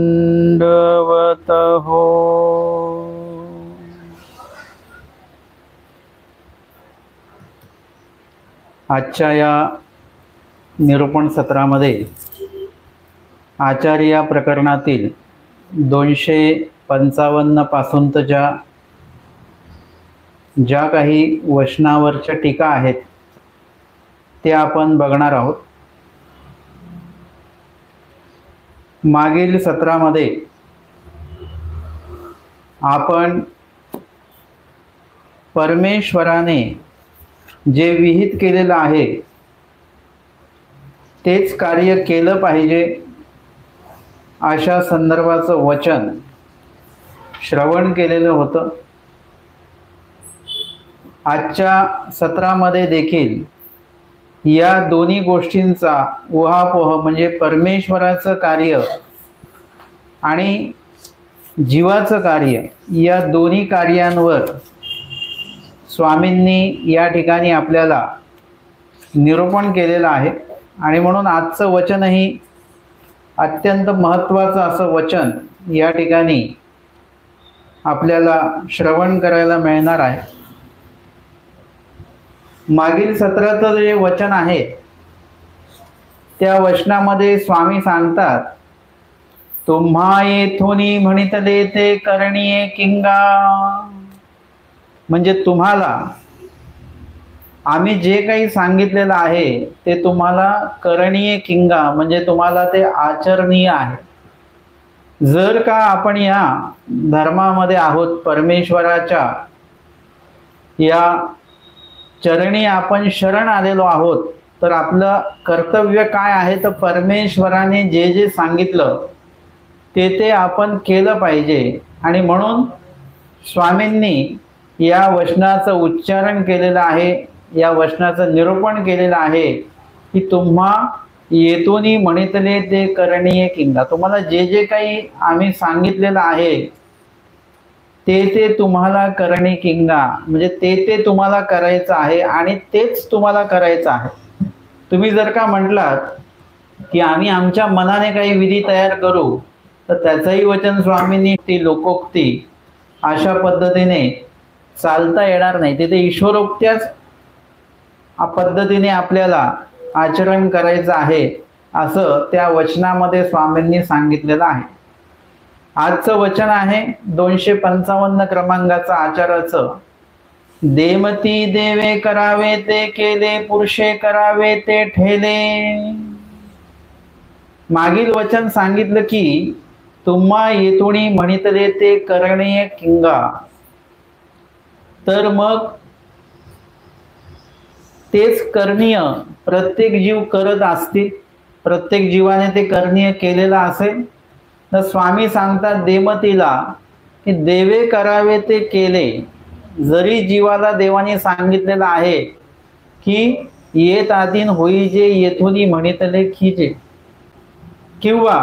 दंडवत हो. आजच्या या निरूपण सत्रामध्ये आचार्य या प्रकरणातील 255 पासूनच्या ज्या काही वचनावरच्या टीका आहेत त्या आपण बघणार आहोत. मागील सत्रामध्ये आपण परमेश्वराने जे विहित केलेलं आहे तेच कार्य केलं पाहिजे अशा संदर्भाचं वचन श्रवण केलेलं होतं. आजच्या सत्रामध्ये देखील या दोन्ही गोष्टींचा उहापोह म्हणजे परमेश्वराचं कार्य आणि जीवाचं कार्य या दोन्ही कार्यांवर स्वामींनी या ठिकाणी आपल्याला निरूपण केलेलं आहे. आणि म्हणून आजचं वचनही अत्यंत महत्त्वाचं असं वचन या ठिकाणी आपल्याला श्रवण करायला मिळणार आहे. मागील सत्राचं जे वचन आहे त्या वचनामध्ये स्वामी सांगतात, तुम्हा येथोनी म्हणितले ते करणीये किंगा. म्हणजे तुम्हाला आम्ही जे काही सांगितलेलं आहे ते तुम्हाला करणीय किंगा म्हणजे तुम्हाला ते आचरणीय आहे. जर का आपण या धर्मामध्ये आहोत, परमेश्वराच्या या चरणी आपण शरण आलेलो आहोत, तर आपलं कर्तव्य काय आहे तर परमेश्वराने जे जे सांगितलं ते आपण केलं पाहिजे. आणि म्हणून स्वामींनी या वचनाचं उच्चारण केलेलं आहे, या वचनाचं निरूपण केलेलं आहे की तुम्हा येतोनी म्हणितले ते करणीय किंगा. तुम्हाला जे जे काही आम्ही सांगितलेलं आहे ते तुम्हाला करणे किंगा म्हणजे ते तुम्हाला करायचं आहे आणि तेच तुम्हाला करायचं आहे. तुम्ही जर का म्हटलात की आम्ही आमच्या मनाने काही विधी तयार करू तर त्याचंही वचन स्वामींनी ती लोकोक्ती अशा पद्धतीने चालता येणार नाही. तिथे ईश्वरोक्त्याच पद्धतीने आपल्याला आचरण करायचं आहे असं त्या वचनामध्ये स्वामींनी सांगितलेलं आहे. आजचं वचन आहे 255 क्रमांकाचं आचाराचं. देमती देवे करावे ते केले, पुरुषे करावे ते ठेले. मागील वचन सांगितलं की तुम्हा येतोनी म्हणितले ते करणीय किंगा. तर मग तेच करणीय प्रत्येक जीव करत असतील, प्रत्येक जीवाने ते करणीय केलेलं असेल. तर स्वामी सांगतात देमतीला की देवे करावे ते केले. जरी जीवाला देवाने सांगितलेलं आहे की येत आधीन होई जे येथोनी म्हणितले खिजे, किंवा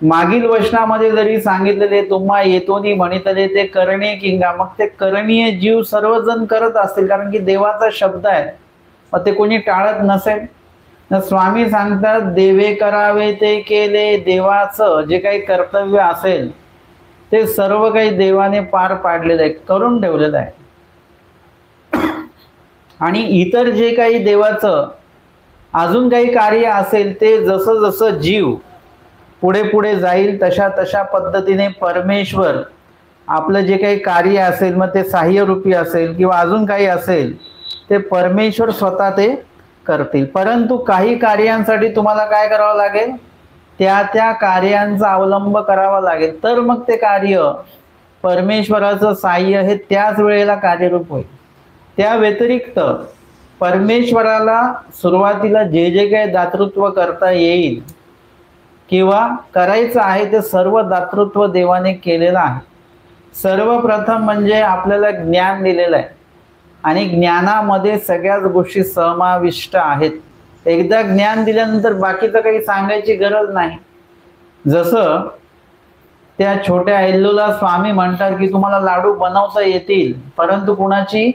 मागील वचनामध्ये जरी सांगितलेले तुम्हा येतोनी म्हणितले ते करणे किंगा, मग ते करणीय जीव सर्वजण करत असतील कारण की देवाचा शब्द आहे, मग ते कोणी टाळत नसेल. स्वामी सांगतात देवे करावे ते केले. देवाचं जे काही कर्तव्य असेल ते सर्व काही देवाने पार पाडलेलं आहे, करून ठेवलेलं आहे. आणि इतर जे काही देवाचं अजून काही कार्य असेल ते जसं जसं जीव पुढे पुढे जाईल तशा पद्धतीने परमेश्वर आपलं जे काही कार्य असेल, मग ते साह्यरूपी असेल किंवा अजून काही असेल, ते परमेश्वर स्वतः ते करतील. परंतु काही कार्यांसाठी तुम्हाला काय करावं लागेल, त्या कार्यांचा अवलंब करावा लागेल. तर मग ते कार्य परमेश्वराचं साह्य हे त्याच वेळेला कार्यरूप होईल. त्या व्यतिरिक्त परमेश्वराला सुरुवातीला जे जे काही दातृत्व करता येईल किंवा करायचं आहे ते सर्व दातृत्व देवाने केलेलं आहे. सर्वप्रथम म्हणजे आपल्याला ज्ञान दिलेलं आहे आणि ज्ञानामध्ये सगळ्याच गोष्टी समाविष्ट आहेत. एकदा ज्ञान दिल्यानंतर बाकीचं काही सांगायची गरज नाही. जसं त्या छोट्या एल्लूला स्वामी म्हणतात की तुम्हाला लाडू बनवता येतील, परंतु कुणाची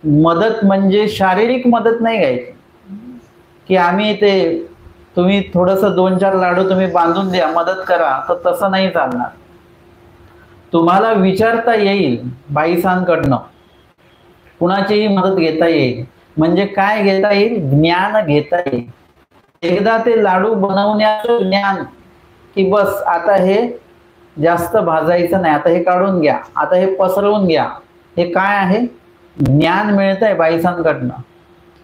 मदत म्हणजे शारीरिक मदत नाही घ्यायची की आम्ही ते तुम्ही थोडंसं 2-4 लाडू तुम्ही बांधून द्या, मदत करा, तर तसं नाही चालणार. तुम्हाला विचारता येईल बाईसांकडनं, कुणाचीही मदत घेता येईल. म्हणजे काय घेता येईल? ज्ञान घेता येईल. एकदा ते लाडू बनवण्याचं ज्ञान, की बस आता हे जास्त भाजायचं नाही, आता हे काढून घ्या, आता हे पसरवून घ्या, हे काय आहे? ज्ञान मिळतंय बाईसांकडनं.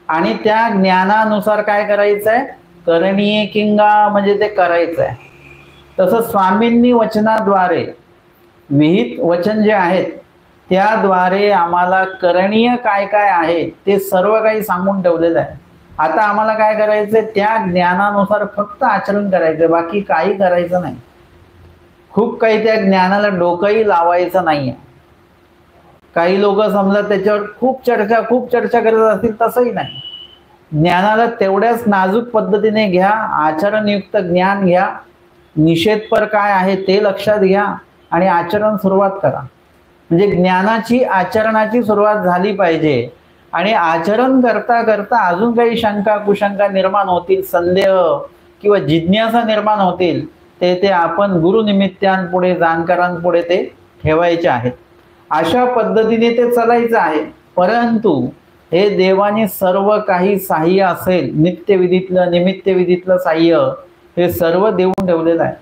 आणि त्या ज्ञानानुसार काय करायचंय? करणीय किंगा म्हणजे ते करायचंय. तसं स्वामींनी वचनाद्वारे, विहित वचन जे आहेत त्याद्वारे आम्हाला करणीय काय काय आहे ते सर्व काही सांगून ठेवलेलं आहे. आता आम्हाला काय करायचंय? त्या ज्ञानानुसार फक्त आचरण करायचं, बाकी काही करायचं नाही. खूप काही त्या ज्ञानाला डोकंही लावायचं नाहीये. काही लोक समजा त्याच्यावर खूप चर्चा करत असतील, तसंही नाही. ज्ञानाला तेवढ्याच नाजूक पद्धतीने घ्या, आचरणयुक्त ज्ञान घ्या, निषेधपर काय आहे ते लक्षात घ्या आणि आचरण सुरुवात करा. म्हणजे ज्ञानाची आचरणाची सुरुवात झाली पाहिजे. आणि आचरण करता करता अजून काही शंका कुशंका निर्माण होतील, संदेह किंवा जिज्ञासा निर्माण होतील, ते आपण गुरुनिमित्तांपुढे, जाणकारांपुढे ते ठेवायचे आहेत. अशा पद्धतीने ते चालायचं आहे. परंतु हे देवाने सर्व काही साह्य असेल, नित्यविधीतलं निमित्तविधीतलं साह्य हे सर्व देऊन ठेवलेलं आहे.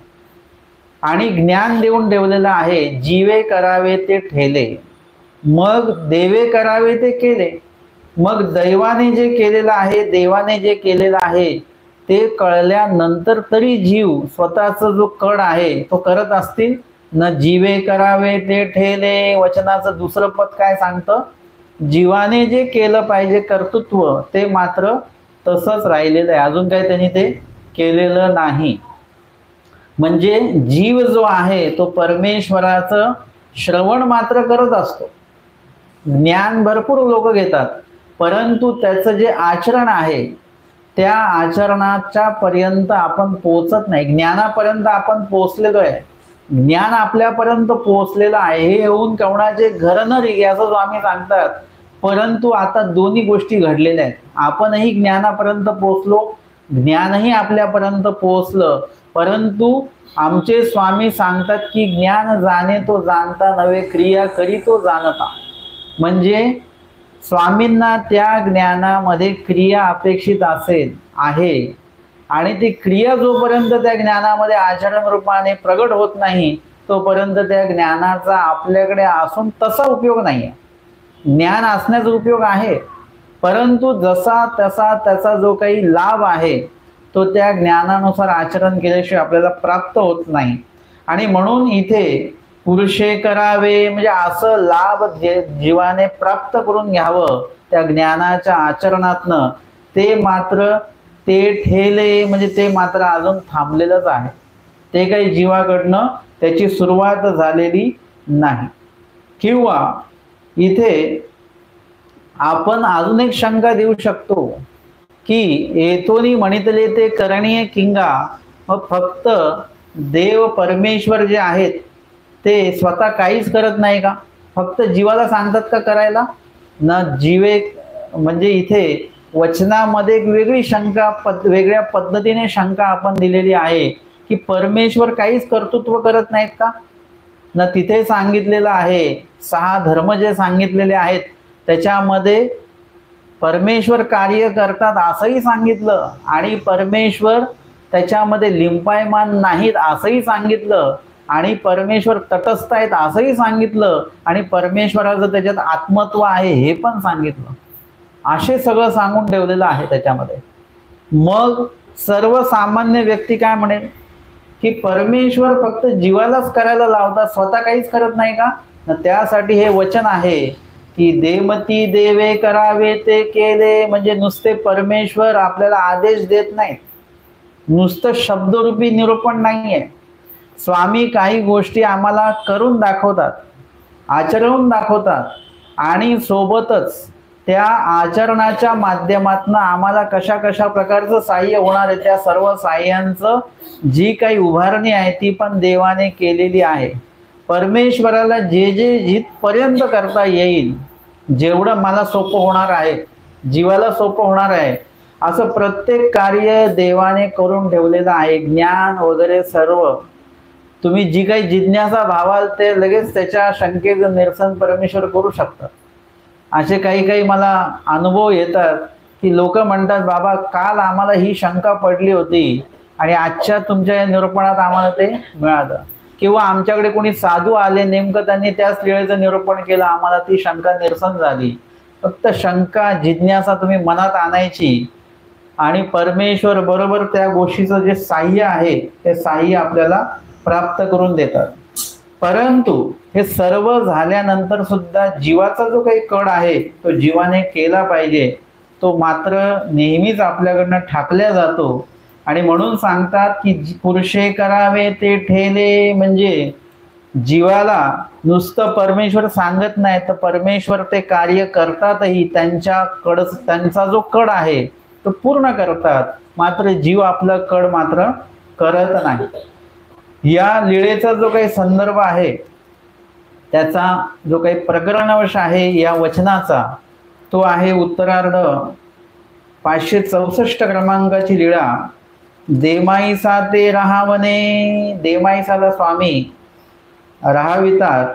आणि ज्ञान देऊन ठेवलेलं आहे. जीवे करावे ते ठेले, मग देवे करावे ते केले. मग दैवाने जे केलेलं आहे, देवाने जे केलेलं आहे ते कळल्यानंतर तरी जीव स्वतःचा जो कड आहे तो करत असतील. न जीवे करावे ते ठेले, वचनाचं दुसरं पद काय सांगतं? जीवाने जे केलं पाहिजे कर्तृत्व ते मात्र तसंच राहिलेलं आहे, अजून काही त्यांनी ते केलेलं नाही. म्हणजे जीव जो आहे तो परमेश्वराचं श्रवण मात्र करत असतो. ज्ञान भरपूर लोक घेतात, परंतु त्याचं जे आचरण आहे त्या आचरणाच्या पर्यंत आपण पोहोचत नाही. ज्ञानापर्यंत आपण पोहोचलेलो आहे, ज्ञान आपल्यापर्यंत पोहोचलेलं आहे, हे येऊन कोणाचे घर न रिगे असं स्वामी सांगतात. परंतु आता दोन्ही गोष्टी घडलेल्या आहेत. आपणही ज्ञानापर्यंत पोहोचलो, ज्ञानही आपल्यापर्यंत पोहोचलं, परंतु आमचे स्वामी सांगतात की ज्ञान जाणे तो जाणता नव्हे, क्रिया करी तो जाणता. म्हणजे स्वामींना त्या ज्ञानामध्ये क्रिया अपेक्षित आहे. आणि ती क्रिया जोपर्यंत त्या ज्ञानामध्ये आचरण रूपाने प्रगट होत नाही तोपर्यंत त्या ज्ञानाचा आपल्याकडे असून तसा उपयोग नाही आहे. ज्ञान असण्याचा उपयोग आहे, परंतु जसा तसा त्याचा जो काही लाभ आहे तो त्या ज्ञानानुसार आचरण केल्याशिवाय आपल्याला प्राप्त होत नाही. आणि म्हणून इथे पुरुषे करावे म्हणजे असं लाभ जीवाने प्राप्त करून घ्यावं त्या ज्ञानाच्या आचरणातनं, ते मात्र ते ठेले म्हणजे ते मात्र अजून थांबलेलंच आहे. ते काही जीवाकडनं त्याची सुरुवात झालेली नाही. किंवा इथे आपण अजून एक शंका देऊ शकतो की येतोनी म्हणितले ते करणीय किंगा, मग फक्त देव परमेश्वर जे आहेत ते स्वतः काहीच करत नाही का? फक्त जीवाला सांगतात का करायला? न जीवे म्हणजे इथे वचनामध्ये एक वेगळी शंका, वेगळ्या पद्धतीने शंका आपण दिलेली आहे की परमेश्वर काहीच कर्तृत्व करत नाहीत का? न तिथे सांगितलेलं आहे 6 धर्म जे सांगितलेले आहेत त्याच्यामध्ये परमेश्वर कार्य करतात असंही सांगितलं, आणि परमेश्वर त्याच्यामध्ये लिंपायमान नाहीत असंही सांगितलं, आणि परमेश्वर तटस्थ आहेत असंही सांगितलं, आणि परमेश्वराचं त्याच्यात आत्मत्व आहे हे पण सांगितलं. असे सगळं सांगून ठेवलेलं आहे त्याच्यामध्ये. मग सर्वसामान्य व्यक्ती काय म्हणेल की परमेश्वर फक्त जीवालाच करायला लावतात, स्वतः काहीच करत नाही का? त्यासाठी हे वचन आहे की देमती देवे करावे ते केले. म्हणजे नुसते परमेश्वर आपल्याला आदेश देत नाहीत, नुसतं शब्दरूपी निरूपण नाहीये. स्वामी काही गोष्टी आम्हाला करून दाखवतात, आचरून दाखवतात, आणि सोबतच त्या आचरणाच्या माध्यमातून आम्हाला कशा कशा प्रकारचं साह्य होणार आहे त्या सर्व साह्यांचं जी काही उभारणी आहे ती पण देवाने केलेली आहे. परमेश्वराला जे जे जिथपर्यंत करता येईल, जेवढं मला सोपं होणार आहे, जीवाला सोपं होणार आहे, असं प्रत्येक कार्य देवाने करून ठेवलेलं आहे. ज्ञान वगैरे सर्व तुम्ही जी काही जिज्ञासा भावाल ते लगेच त्याच्या शंकेचं निरसन परमेश्वर करू शकतात. असे काही काही मला अनुभव येतात की लोक म्हणतात, बाबा काल आम्हाला ही शंका पडली होती आणि आजच्या तुमच्या या निरूपणात आम्हाला ते मिळालं. किंवा आमच्याकडे कोणी साधू आले, नेमकं त्यांनी त्याच वेळेचं निरूपण केलं, आम्हाला ती शंका निरसन झाली. फक्त शंका जिज्ञासा तुम्ही मनात आणायची आणि परमेश्वर बरोबर त्या गोष्टीचं जे साह्य आहे ते साह्य आपल्याला प्राप्त करून देतात. परंतु हे सर्व झाल्यानंतर सुद्धा जीवाचा जो काही कड आहे तो जीवाने केला पाहिजे. तो मात्र नेहमीच आपल्याकडनं ठाकल्या जातो. आणि म्हणून सांगतात की पुरुषे करावे ते ठेले, म्हणजे जीवाला नुसतं परमेश्वर सांगत नाही तर परमेश्वर ते कार्य करतातही. त्यांचा जो कड आहे तो पूर्ण करतात, मात्र जीव आपला कड मात्र करत नाही. या लीळेचा जो काही संदर्भ आहे, त्याचा जो काही प्रकरणवश आहे या वचनाचा, तो आहे उत्तरार्ध 564 क्रमांकाची लीळा. देमाईसा ते राहावने. देमाईसाला स्वामी राहावितात.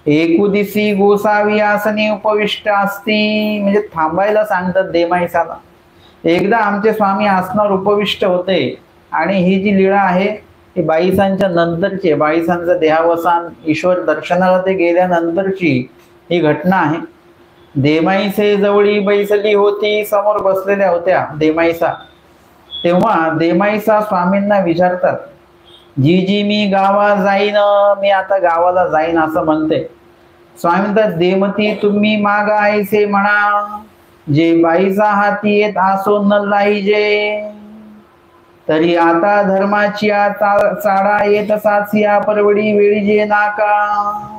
एकुदिसी गोसावी आसनी उपविष्ट असती, म्हणजे थांबायला सांगतात देमाईसाला. एकदा आमचे स्वामी आसनावर उपविष्ट होते आणि ही जी लीळा आहे ती बाईसांच्या नंतरची, बाईसांचं देहावसान ईश्वर दर्शनाला ते गेल्यानंतरची ही घटना आहे. देमाईसे जवळी बैसली होती, समोर बसलेल्या होत्या देमाईसा. तेव्हा देमाईसा स्वामींना विचारतात, जी जी मी गावा जाईन, मी आता गावाला जाईन असं म्हणते. स्वामी म्हणतात, देमती तुम्ही मागा ऐसे म्हणा, जे बाईसा हाती येत आसो न लाईजे. तरी आता धर्माची चाडा येत साचिया परवडी वेळी जे नाका.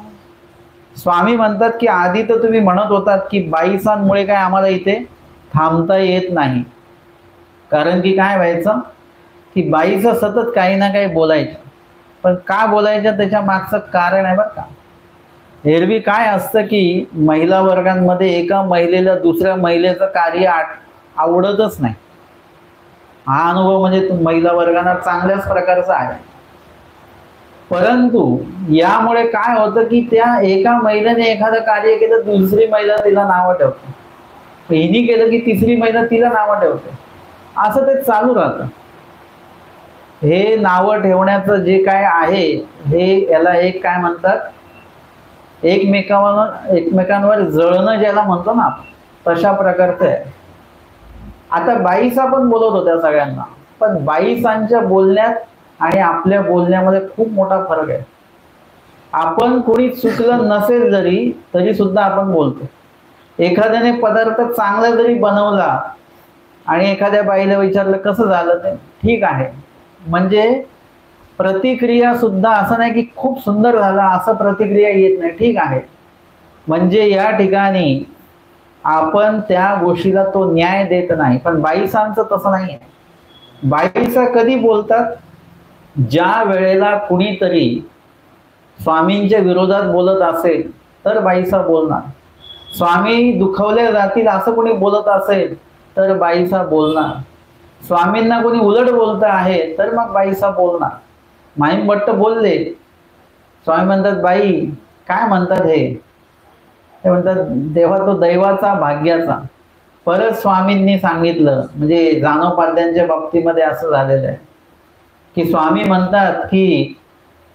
स्वामी म्हणतात की आधी तर तुम्ही म्हणत होतात की बाईसांमुळे काय आम्हाला इथे थांबता येत नाही. कारण की काय व्हायचं की बाईचं सतत काही ना काही बोलायचं. पण का बोलायचं त्याच्या मागचं कारण आहे बरं का. एरवी काय असतं की महिला वर्गांमध्ये एका महिलेला दुसऱ्या महिलेचं कार्य आवडतच नाही. हा अनुभव म्हणजे महिला वर्गांना चांगल्याच प्रकारचा आहे. परंतु यामुळे काय होतं की त्या एका महिलेने एखादं कार्य केलं, दुसरी महिला तिला नावं ठेवते. हिनी केलं की तिसरी महिला तिला नावं ठेवते. असं ते चालू राहतं. हे नावं ठेवण्याचं जे काय आहे हे याला एक काय म्हणतात, एकमेकांवर जळणं ज्याला म्हणतो ना आपण, तशा प्रकारचं आहे. आता बाईसा पण बोलत होत्या सगळ्यांना, पण बाईसांच्या बोलण्यात आणि आपल्या बोलण्यामध्ये खूप मोठा फरक आहे. आपण कोणी चुकलं नसेल जरी तरी सुद्धा आपण बोलतो. एखाद्याने पदार्थ चांगला जरी बनवला आणि एखाद्या बाईला विचारलं कसं झालं ते, ठीक आहे, म्हणजे प्रतिक्रिया सुद्धा असं नाही की खूप सुंदर झालं असं प्रतिक्रिया येत नाही, ठीक आहे. म्हणजे या ठिकाणी आपण त्या गोष्टीला तो न्याय देत नाही. पण बाईसांचं तसं नाही आहे. बाईसा कधी बोलतात, ज्या वेळेला कुणीतरी स्वामींच्या विरोधात बोलत असेल तर बाईसा बोलणार. स्वामी दुखवले जातील असं कोणी बोलत असेल तर बाईसा बोलणार. स्वामींना कोणी उलट बोलत आहे तर मग बाईसा बोलणार. माहीम भट्ट बोलले, स्वामी म्हणतात बाई काय म्हणतात हे, ते म्हणतात देवा तो दैवाचा भाग्याचा. परत स्वामींनी सांगितलं, म्हणजे जानोपाध्यांच्या बाबतीमध्ये असं झालेलं आहे की स्वामी म्हणतात की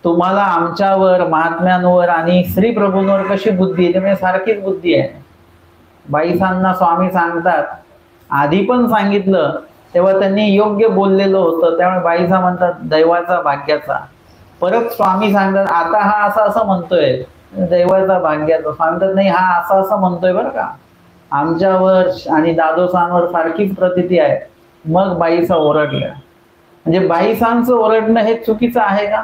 तुम्हाला आमच्यावर, महात्म्यांवर आणि श्री प्रभूंवर कशी बुद्धी आहे, म्हणजे सारखीच बुद्धी आहे. बाईसांना स्वामी सांगतात, आधी पण सांगितलं तेव्हा त्यांनी योग्य बोललेलं होतं, त्यामुळे बाईसा म्हणतात दैवाचा भाग्याचा. परत स्वामी सांगतात आता हा असं असं म्हणतोय दैवाचा भाग्याचा. सांगतात नाही, हा असं असं म्हणतोय बरं का, आमच्यावर आणि दादोसांवर सारखीच प्रतीती आहे. मग बाईसा ओरडल्या. म्हणजे बाईसांचं ओरडणं हे चुकीचं आहे का?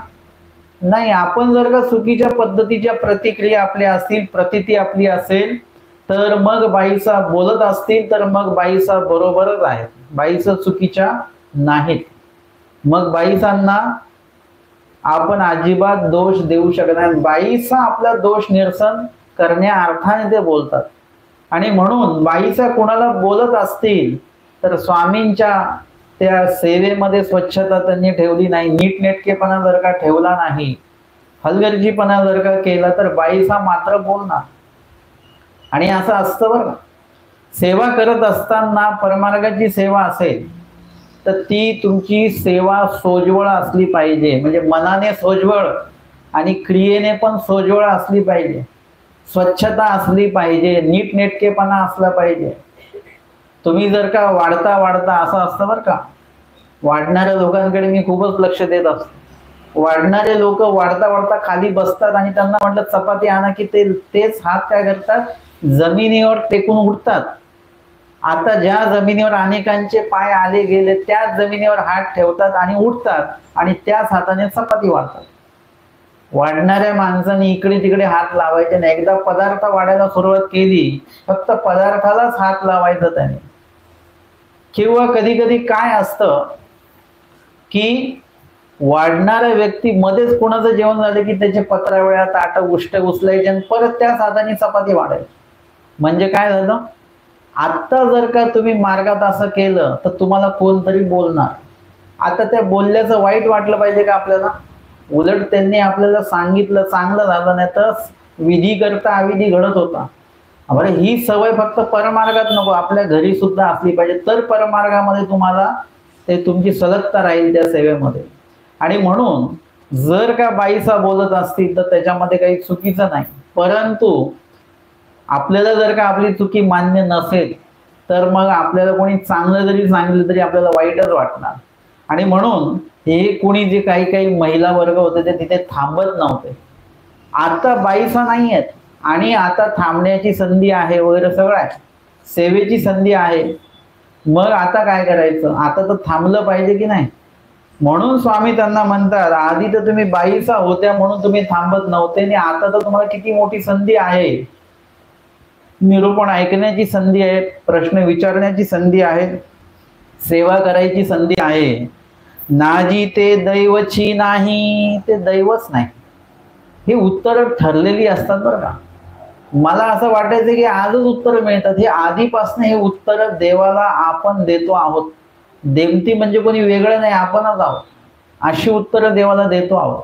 नाही. आपण जर का चुकीच्या पद्धतीच्या प्रतिक्रिया आपल्या असतील, प्रतीती आपली असेल, तर मग बाईसा बोलत असतील तर मग बाईसा बरोबरच आहेत, बाईसा चुकीच्या नाहीत. मग बाईसांना आपण अजिबात दोष देऊ शकत नाही. बाईसा आपला दोष निरसन करण्या अर्थाने ते बोलतात. आणि म्हणून बाईसा कोणाला बोलत असतील तर स्वामींच्या त्या सेवेमध्ये स्वच्छता त्यांनी ठेवली नाही, नीटनेटकेपणा जर का ठेवला नाही, हलगर्जीपणा जर का केला तर बाईसा मात्र बोलणार. आणि असं असतं बरं का, सेवा करत असताना परमार्गाची सेवा असेल तर ती तुमची सेवा सोज्वळ असली पाहिजे, म्हणजे मनाने सोज्वळ आणि क्रियेने पण सोज्वळ असली पाहिजे, स्वच्छता असली पाहिजे, नीटनेटकेपणा असला पाहिजे. तुम्ही जर का वाढता वाढता असं असतं बरं का, वाढणाऱ्या लोकांकडे मी खूपच लक्ष देत असतो. वाढणारे लोक वाढता वाढता खाली बसतात आणि त्यांना म्हटलं चपाती आणा की तेच हात काय करतात, जमिनीवर टेकून उठतात. आता ज्या जमिनीवर अनेकांचे पाय आले गेले त्याच जमिनीवर हात ठेवतात आणि उठतात आणि त्याच हाताने चपाती वाढतात. वाढणाऱ्या माणसाने इकडे तिकडे हात लावायचे नाही. एकदा पदार्थ वाढायला सुरुवात केली फक्त पदार्थालाच हात लावायचा त्याने. किंवा कधी कधी काय असतं की वाढणाऱ्या व्यक्ती मध्येच कोणाचं जेवण झालं की त्याचे पत्रावळ्या ताट उष्ट उचलायचे आणि परत त्याच हाताने चपाती वाढायची. म्हणजे काय झालं, आता जर का तुम्ही मार्गात असं केलं तर तुम्हाला कोणतरी बोलणार. आता त्या बोलल्याचं वाईट वाटलं पाहिजे का आपल्याला? उलट त्यांनी आपल्याला सांगितलं, चांगलं झालं, नाही तर विधी करता अविधी घडत होता. बरं, ही सवय फक्त परमार्गात नको, आपल्या घरी सुद्धा असली पाहिजे, तर परमार्गामध्ये तुम्हाला ते तुमची सलगता राहील त्या सेवेमध्ये. आणि म्हणून जर का बाईसा बोलत असतील तर त्याच्यामध्ये काही चुकीचं नाही, परंतु आपल्याला जर का आपली चुकी मान्य नसेल तर मग आपल्याला कोणी चांगलं जरी सांगितलं तरी आपल्याला वाईटच वाटणार. आणि म्हणून हे कोणी जे काही काही महिला वर्ग होते ते तिथे थांबत नव्हते. आता बाईसा नाही आहेत आणि आता थांबण्याची संधी आहे वगैरे सगळं आहे, सेवेची संधी आहे. मग आता काय करायचं, आता तर थांबलं पाहिजे की नाही. म्हणून स्वामी त्यांना म्हणतात, आधी तर तुम्ही बाईसा होत्या म्हणून तुम्ही थांबत नव्हते आणि आता तर तुम्हाला किती मोठी संधी आहे. निरूपण ऐकण्याची संधी आहे, प्रश्न विचारण्याची संधी आहे, सेवा करायची संधी आहे. नाजी ते दैवची नाही, ते दैवच नाही. ही उत्तर ठरलेली असतात बरं का. मला असं वाटायचं की आजच उत्तर मिळतात, हे आधीपासून हे उत्तर देवाला आपण देतो आहोत. देवती म्हणजे कोणी वेगळं नाही, आपणच आहोत. अशी उत्तरं देवाला देतो आहोत.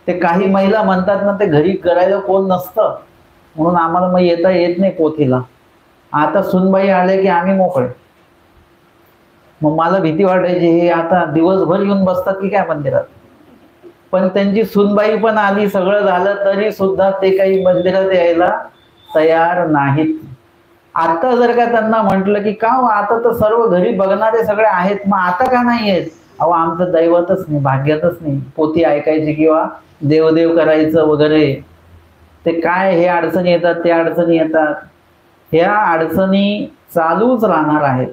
ते काही महिला म्हणतात ना, ते घरी करायला कोण नसतं म्हणून आम्हाला मग येता येत नाही पोथीला. आता सुनबाई आले की आम्ही मोकळे. मग मला भीती वाटायची, हे आता दिवसभर येऊन बसतात की काय मंदिरात. पण त्यांची सुनबाई पण आली, सगळं झालं तरी सुद्धा ते काही मंदिरात यायला तयार नाहीत. आता जर का त्यांना म्हटलं की का आता तर सर्व घरी बघणारे सगळे आहेत, मग आता का नाही आहेत? अहो आमचं दैवतच नाही, भाग्यातच नाही पोथी ऐकायची किंवा देवदेव करायचं वगैरे. ते काय हे अडचणी येतात, ते अडचणी येतात, ह्या अडचणी चालूच राहणार आहेत.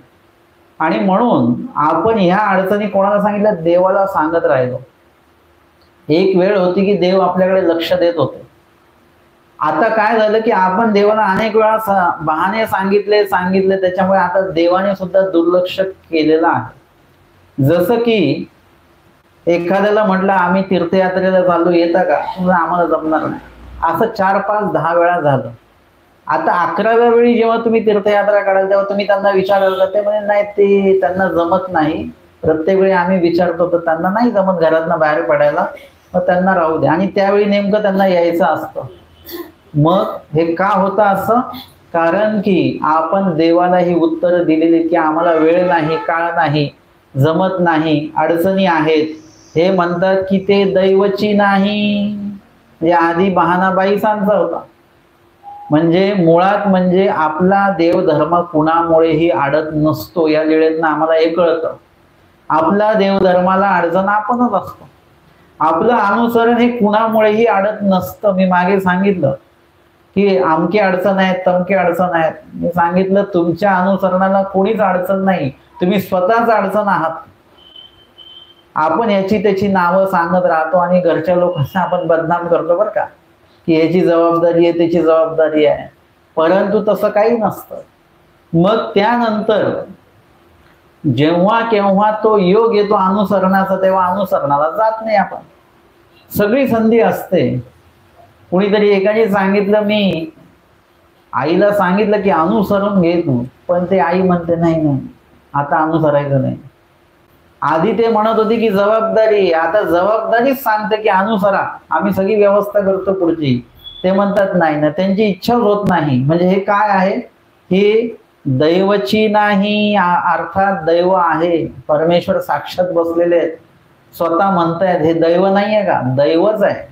आणि म्हणून आपण ह्या अडचणी कोणाला सांगितल्या, देवाला सांगत राहिलो. एक वेळ होती की देव आपल्याकडे लक्ष देत होते. आता काय झालं की आपण देवाला अनेक वेळा बहाणे सांगितले, त्याच्यामुळे आता देवाने सुद्धा दुर्लक्ष केलेलं आहे. जसं की एखाद्याला म्हटलं आम्ही तीर्थयात्रेला चाललो, येता का? आम्हाला जमणार नाही, असं 4, 5, 10 वेळा झालं. आता 11व्या वेळी जेव्हा तुम्ही तीर्थयात्रा काढाल तेव्हा तुम्ही त्यांना विचाराल, ते म्हणजे नाही, ते त्यांना जमत नाही. प्रत्येक वेळी आम्ही विचारतो तर त्यांना नाही जमत घरातनं बाहेर पडायला, मग त्यांना राहू द्या. आणि त्यावेळी नेमकं त्यांना यायचं असतं. मग हे का होतं असं? कारण की आपण देवाला ही उत्तरं दिलेली की आम्हाला वेळ नाही, काळ नाही, जमत नाही, अडचणी आहेत. हे म्हणतात की ते दैवची नाही. म्हणजे आधी बहाणा बाईसांचा होता. म्हणजे मुळात म्हणजे आपला देवधर्म कुणामुळेही अडत नसतो. या वेळेतनं आम्हाला हे कळतं. आपला देवधर्माला अडचण आपणच असतो. आपलं अनुसरण हे कुणामुळेही अडत नसतं. मी मागे सांगितलं की आमकी अडचण आहेत, तमकी अडचण आहेत. मी सांगितलं तुमच्या अनुसरणाला कोणीच अडचण नाही, तुम्ही स्वतःच अडचण आहात. आपण याची त्याची नावं सांगत राहतो आणि घरच्या लोकांना आपण बदनाम करतो बरं का, की याची जबाबदारी आहे, त्याची जबाबदारी आहे. परंतु तसं काही नसतं. मग त्यानंतर जेव्हा केव्हा तो योग येतो अनुसरणाचा, तेव्हा अनुसरणाला जात नाही आपण. सगळी संधी असते. कुणीतरी एकाने सांगितलं, मी आईला सांगितलं की अनुसरून घे तू, पण ते आई म्हणते नाही नाही, आता अनुसरायचं नाही. आधी ते म्हणत होते की जबाबदारी, आता जबाबदारीच सांगते की अनुसरा, आम्ही सगळी व्यवस्था करतो पुढची. ते म्हणतात नाही ना, त्यांची इच्छाच होत नाही. म्हणजे हे काय आहे, हे दैवची नाही, अर्थात दैव आहे, परमेश्वर साक्षात बसलेले आहेत, स्वतः म्हणतायत. हे दैव नाही आहे का, दैवच आहे.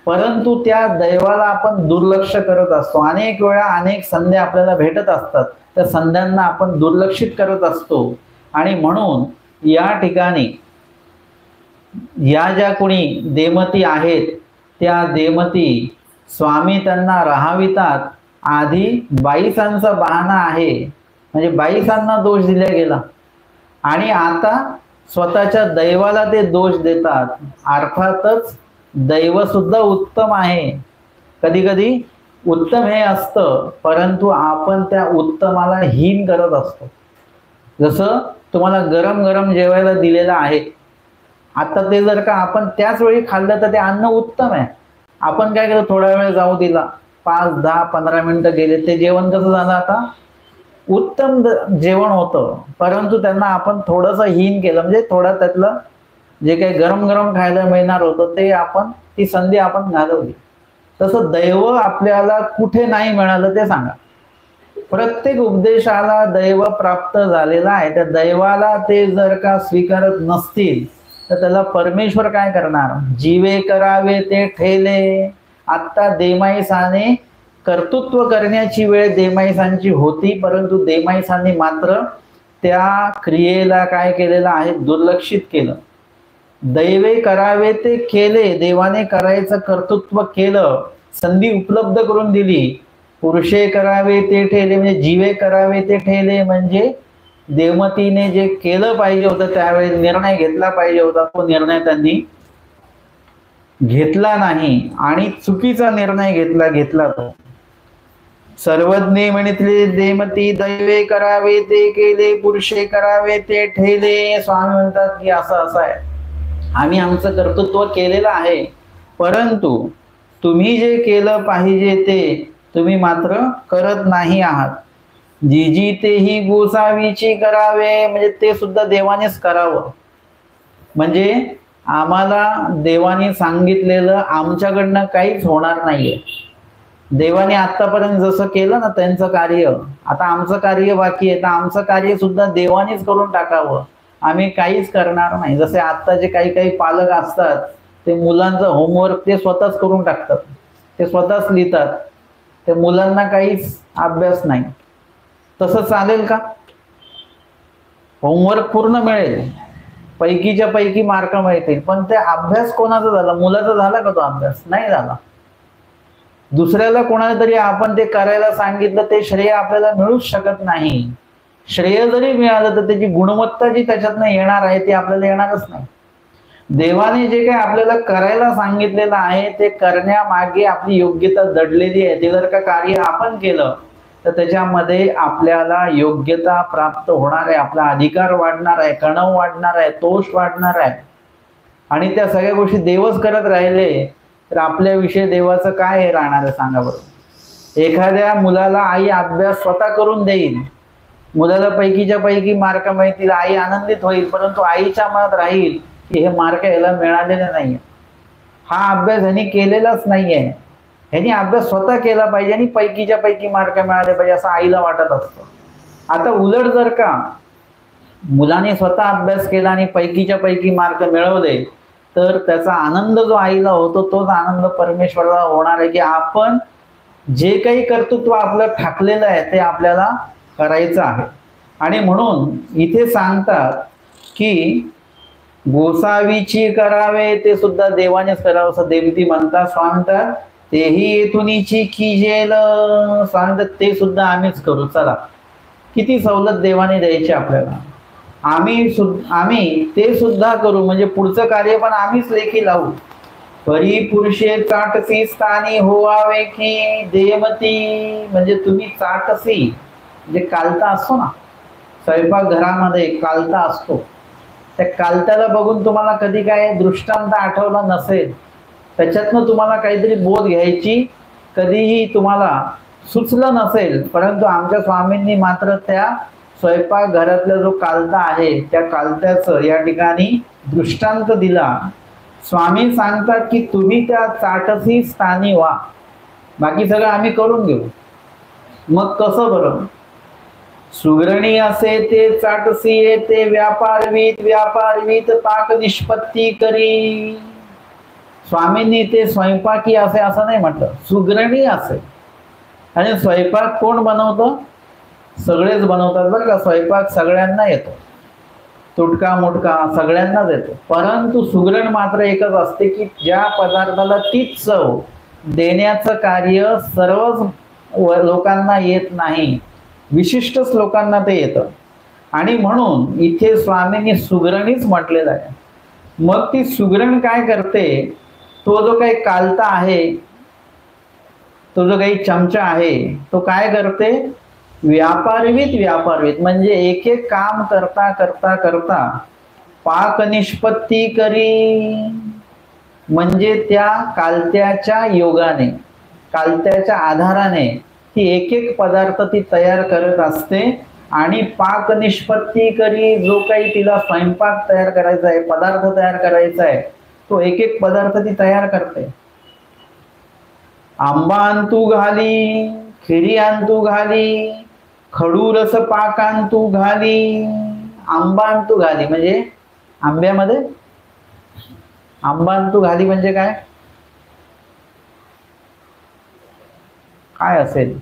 परंतु त्या दैवाला आपण दुर्लक्ष करत असतो. अनेक वेळा अनेक संधी आपल्याला भेटत असतात, त्या संध्यांना आपण दुर्लक्षित करत असतो. आणि म्हणून या ठिकाणी या ज्या कोणी देमती आहेत, त्या देमती स्वामी त्यांना राहावितात. आधी बाईसांचा बहाणा आहे, म्हणजे बाईसांना दोष दिला गेला, आणि आता स्वतःच्या दैवाला ते दोष देतात. अर्थातच दैव सुद्धा उत्तम आहे. कधी कधी उत्तम हे असतं, परंतु आपण त्या उत्तमाला हीन करत असतो. जसं तुम्हाला गरम गरम जेवायला दिलेलं आहे, आता ते जर का आपण त्याच वेळी खाल्लं तर ते अन्न उत्तम आहे. आपण काय केलं, थोडा वेळ जाऊ दिला, 5, 10, 15 मिनिटं गेले, ते जेवण कसं झालं, आता उत्तम जेवण होतं, परंतु त्यांना आपण थोडंसं हीन केलं. म्हणजे थोडं त्यातलं जे काही गरम गरम खायला मिळणार होतं ते आपण, ती संधी आपण घालवली. तसं दैव आपल्याला कुठे नाही मिळालं ते सांगा. प्रत्येक उपदेशाला दैव प्राप्त झालेला आहे. त्या दैवाला ते जर का स्वीकारत नसतील तर त्याला परमेश्वर काय करणार. जीवे करावे ते ठेले. आता देमाईसाने कर्तृत्व करण्याची वेळ देमाईसांची होती, परंतु देमाईसांनी मात्र त्या क्रियेला काय केलेलं आहे, दुर्लक्षित केलं. दैवे करावे ते केले, देवाने करायचं कर्तृत्व केलं, संधी उपलब्ध करून दिली. पुरुषे करावे ते ठेले, म्हणजे जीवे करावे ते ठेले, म्हणजे देवमतीने जे केलं पाहिजे होतं त्यावेळी निर्णय घेतला पाहिजे होता, तो निर्णय त्यांनी घेतला नाही आणि चुकीचा निर्णय घेतला तो. सर्वज्ञ म्हणितले देमती, दैवे करावे ते केले, पुरुषे करावे ते ठेले. स्वामी म्हणतात की असं आहे, आम्ही आमचं कर्तृत्व केलेलं आहे, परंतु तुम्ही जे केलं पाहिजे ते तुम्ही मात्र करत नाही आहात. जी तेही गोसावीची करावे, म्हणजे ते सुद्धा देवानेच करावं. म्हणजे आम्हाला देवाने सांगितलेलं आमच्याकडनं काहीच होणार नाहीये. देवाने आतापर्यंत जसं केलं ना त्यांचं कार्य, आता आमचं कार्य बाकी आहे, तर आमचं कार्य सुद्धा देवानेच करून टाकावं, आम्ही काहीच करणार नाही. जसे आता जे काही पालक असतात ते मुलांचं होमवर्क ते स्वतःच करून टाकतात, ते स्वतःच लिहितात, ते मुलांना काहीच अभ्यास नाही. तसं चालेल का. होमवर्क पूर्ण मिळेल, पैकीच्या पैकी मार्क मिळतील, पण ते अभ्यास कोणाचा झाला, मुलाचा झाला का तो अभ्यास, नाही झाला. दुसऱ्याला कोणाला तरी आपण ते करायला सांगितलं, ते श्रेय आपल्याला मिळूच शकत नाही. श्रेय जरी मिळालं तर त्याची गुणवत्ता जी त्याच्यातनं येणार आहे ती आपल्याला येणारच नाही. देवाने जे काही आपल्याला करायला सांगितलेलं आहे ते करण्यामागे आपली योग्यता दडलेली आहे. ते जर का कार्य आपण केलं तर त्याच्यामध्ये आपल्याला योग्यता प्राप्त होणार आहे, आपला अधिकार वाढणार आहे, कणव वाढणार आहे, तोष वाढणार आहे. आणि त्या सगळ्या गोष्टी देवच करत राहिले तर आपल्याविषयी देवाचं काय राहणार आहे सांगा बरोबर. एखाद्या मुलाला आई अभ्यास स्वतः करून देईल, मुलाला पैकीच्या पैकी मार्क मिळतील, आई आनंदित होईल, परंतु आईच्या मनात राहील की हे मार्क याला मिळालेले नाहीये, हा अभ्यास ह्यानी केलेलाच नाहीये, ह्यानी अभ्यास स्वतः केला पाहिजे आणि पैकीच्या पैकी मार्क मिळाले पाहिजे असं आईला वाटत असतं. आता उलट जर का मुलाने स्वतः अभ्यास केला आणि पैकीच्या पैकी मार्क मिळवले तर त्याचा आनंद जो आईला होतो तोच आनंद परमेश्वराला होणार आहे की आपण जे काही कर्तृत्व आपलं ठाकलेलं आहे ते आपल्याला करायचं आहे. आणि म्हणून इथे सांगतात की गोसावीची करावे ते सुद्धा देवानेच करावं असं देवती म्हणतात. सांगतात तेही येथुनीची कीजेल, सांगतात ते सुद्धा आम्हीच करू. चला किती सवलत देवाने द्यायची आपल्याला, आम्ही ते सुद्धा करू, म्हणजे पुढचं कार्य पण आम्हीच लेखी लावू. परी पुरुषे चाटसी स्थानी होवावे की देमती, म्हणजे तुम्ही चाटसी म्हणजे कालता असतो ना स्वयंपाक घरामध्ये, कालता असतो, त्या कालत्याला बघून तुम्हाला कधी काय दृष्टांत आठवला नसेल, त्याच्यातनं तुम्हाला काहीतरी बोध घ्यायची कधीही तुम्हाला सुचलं नसेल, परंतु आमच्या स्वामींनी मात्र त्या स्वयंपाक घरातला जो कालता आहे त्या कालत्याचं या ठिकाणी दृष्टांत दिला. स्वामी सांगतात की तुम्ही त्या चाटसी स्थानी व्हा, बाकी सगळं आम्ही करून घेऊ. मग कसं बरं? सुग्रणी असे ते चाटसी येते व्यापारवीत पाक निष्पत्ती करी. स्वामींनी ते स्वयंपाकी असे असं नाही म्हटलं, सुग्रणी असे. आणि स्वयंपाक कोण बनवतं? सगळेच बनवतात बरं का. स्वयंपाक सगळ्यांना येतो, तुटका मुटका सगळ्यांनाच येतो. परंतु सुग्रण मात्र एकच असते की ज्या पदार्थाला तीच चव देण्याचं कार्य सर्वच लोकांना येत नाही, विशिष्टच लोकांना ते येतं. आणि म्हणून इथे स्वामींनी सुग्रणीच म्हटलेलं आहे. मग ती सुग्रण काय करते? तो जो काही कालता आहे, तो जो काही चमचा आहे, तो काय करते? व्यापारवीत म्हणजे एक एक काम करता करता करता पाक निष्पत्ती करी. म्हणजे त्या कालत्याच्या योगाने, कालत्याच्या आधाराने ती एक एक पदार्थ ती तयार करत असते. आणि पाक निष्पत्ती करी, जो काही तिला स्वयंपाक तयार करायचा आहे, पदार्थ तयार करायचा आहे, तो एक एक पदार्थ ती तयार करते. आंबा आणतू घाली, खिरी आणतू घाली, खडूरस पाक आणतू घाली. आंबा आणतू घाली म्हणजे आंब्यामध्ये आंबा आणतू घाली म्हणजे काय? काय असेल?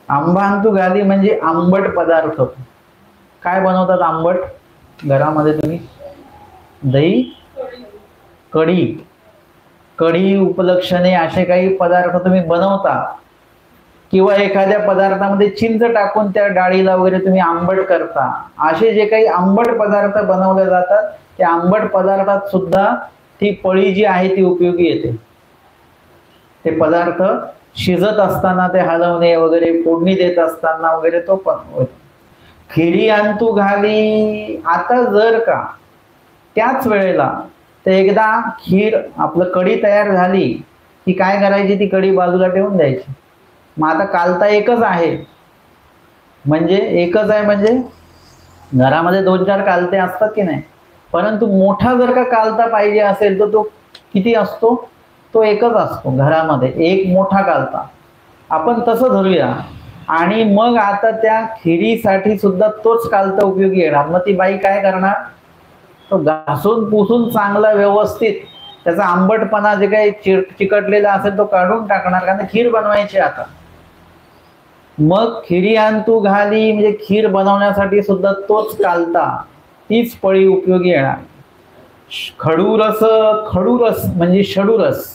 आंबा आणतू घाली म्हणजे आंबट पदार्थ. काय बनवतात आंबट घरामध्ये तुम्ही? दही, कढी, उपलक्षणे असे काही पदार्थ तुम्ही बनवता. किंवा एखाद्या पदार्थामध्ये चिंच टाकून त्या डाळीला वगैरे तुम्ही आंबट करता. असे जे काही आंबट पदार्थ बनवले जातात, त्या आंबट पदार्थात सुद्धा ती पळी जी आहे ती उपयोगी येते. ते पदार्थ शिजत असताना ते हलवणे वगैरे, फोडणी देत असताना वगैरे तो पण. खिरी आणतू घाली. आता जर का त्याच वेळेला ते एकदा खीर आपलं कढी तयार झाली की काय करायची? ती कढी बाजूला ठेवून द्यायची. मग आता कालता एकच आहे म्हणजे घरामध्ये 2-4 कालते असतात की नाही, परंतु मोठा जर का कालता पाहिजे असेल तर तो किती असतो? तो एकच असतो घरामध्ये, एक मोठा कालता. आपण तसं धरूया. आणि मग आता त्या खिरीसाठी सुद्धा तोच कालता उपयोगी येणार. मग ती बाई काय करणार? तो घासून पुसून चांगला व्यवस्थित त्याचा आंबटपणा जे काही चिकटलेला असेल तो काढून टाकणार, कारण खीर बनवायची आता. मग खिरी आणतू घाली म्हणजे खीर बनवण्यासाठी सुद्धा तोच कालता, तीच पळी उपयोगी येणार. खडूरस म्हणजे षडूरस,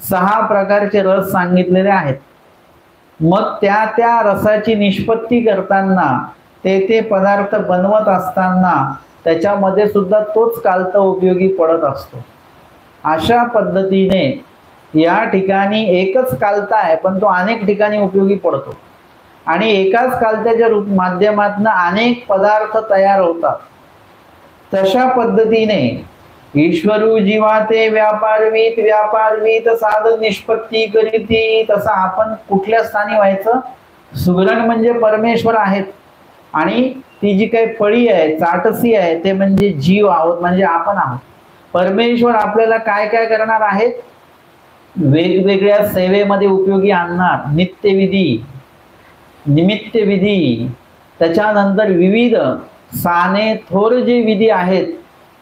6 प्रकारचे रस सांगितलेले आहेत. मग त्या रसाची निष्पत्ती करताना, ते पदार्थ बनवत असताना त्याच्यामध्ये सुद्धा तोच कालता उपयोगी पडत असतो. अशा पद्धतीने या ठिकाणी एकच कालता आहे पण तो अनेक ठिकाणी उपयोगी पडतो. आणि एकाच कालत्याच्या माध्यमातून अनेक पदार्थ तयार होतात. तशा पद्धतीने ईश्वरू जीवा ते व्यापारवीत साधन निष्पत्ती करीती. तसा आपण कुठल्या स्थानी व्हायचं? सुग्रण म्हणजे परमेश्वर आहेत. आणि ती जी काही पळी आहे, चाटसी आहे, ते म्हणजे जीव आहोत, म्हणजे आपण आहोत. परमेश्वर आपल्याला काय काय करणार आहेत? वेगवेगळ्या सेवेमध्ये उपयोगी आणणार. नित्यविधी, निमित्त विधी, त्याच्यानंतर विविध साने थोर जे विधी आहेत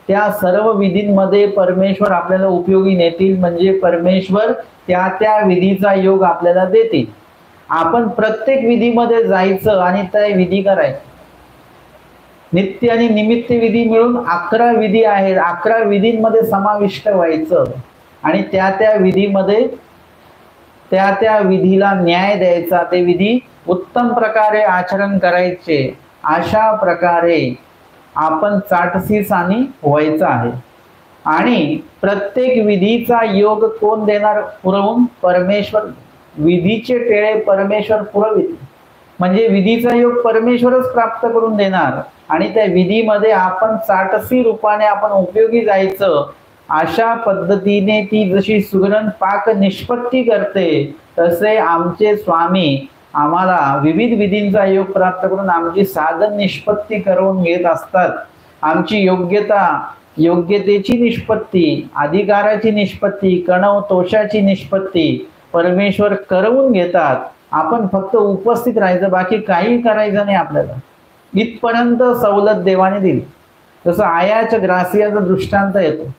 त्या सर्व विधींमध्ये परमेश्वर आपल्याला उपयोगी नेतील. म्हणजे परमेश्वर त्या विधीचा योग आपल्याला देतील. आपण प्रत्येक विधीमध्ये जायचं आणि त्या विधी करायचं. नित्य आणि निमित्त विधी मिळून 11 विधी आहेत. 11 विधींमध्ये समाविष्ट व्हायचं आणि त्या विधीमध्ये त्या विधीला न्याय द्यायचा. ते विधी उत्तम प्रकारे आचरण करायचे. अशा प्रकारे आपण चाटसीसानी व्हायचं आहे. आणि प्रत्येक विधीचा योग कोण देणार पुरवून? परमेश्वर. विधीचे टेळे परमेश्वर पुरवित. म्हणजे विधीचा योग परमेश्वरच प्राप्त करून देणार. आणि त्या विधीमध्ये आपण चाटसी रूपाने आपण उपयोगी जायचं. अशा पद्धतीने ती जशी सुग्रण पाक निष्पत्ती करते, तसे आमचे स्वामी आम्हाला विविध विधींचा योग प्राप्त करून आमची साधन निष्पत्ती करून घेत असतात. आमची योग्यतेची निष्पत्ती, अधिकाराची निष्पत्ती, कणव तोषाची निष्पत्ती परमेश्वर करवून घेतात. आपण फक्त उपस्थित राहायचं, बाकी काही करायचं नाही आपल्याला. इथपर्यंत सवलत देवाने दिली. जसं आयाच ग्रासियाचा दृष्टांत येतो,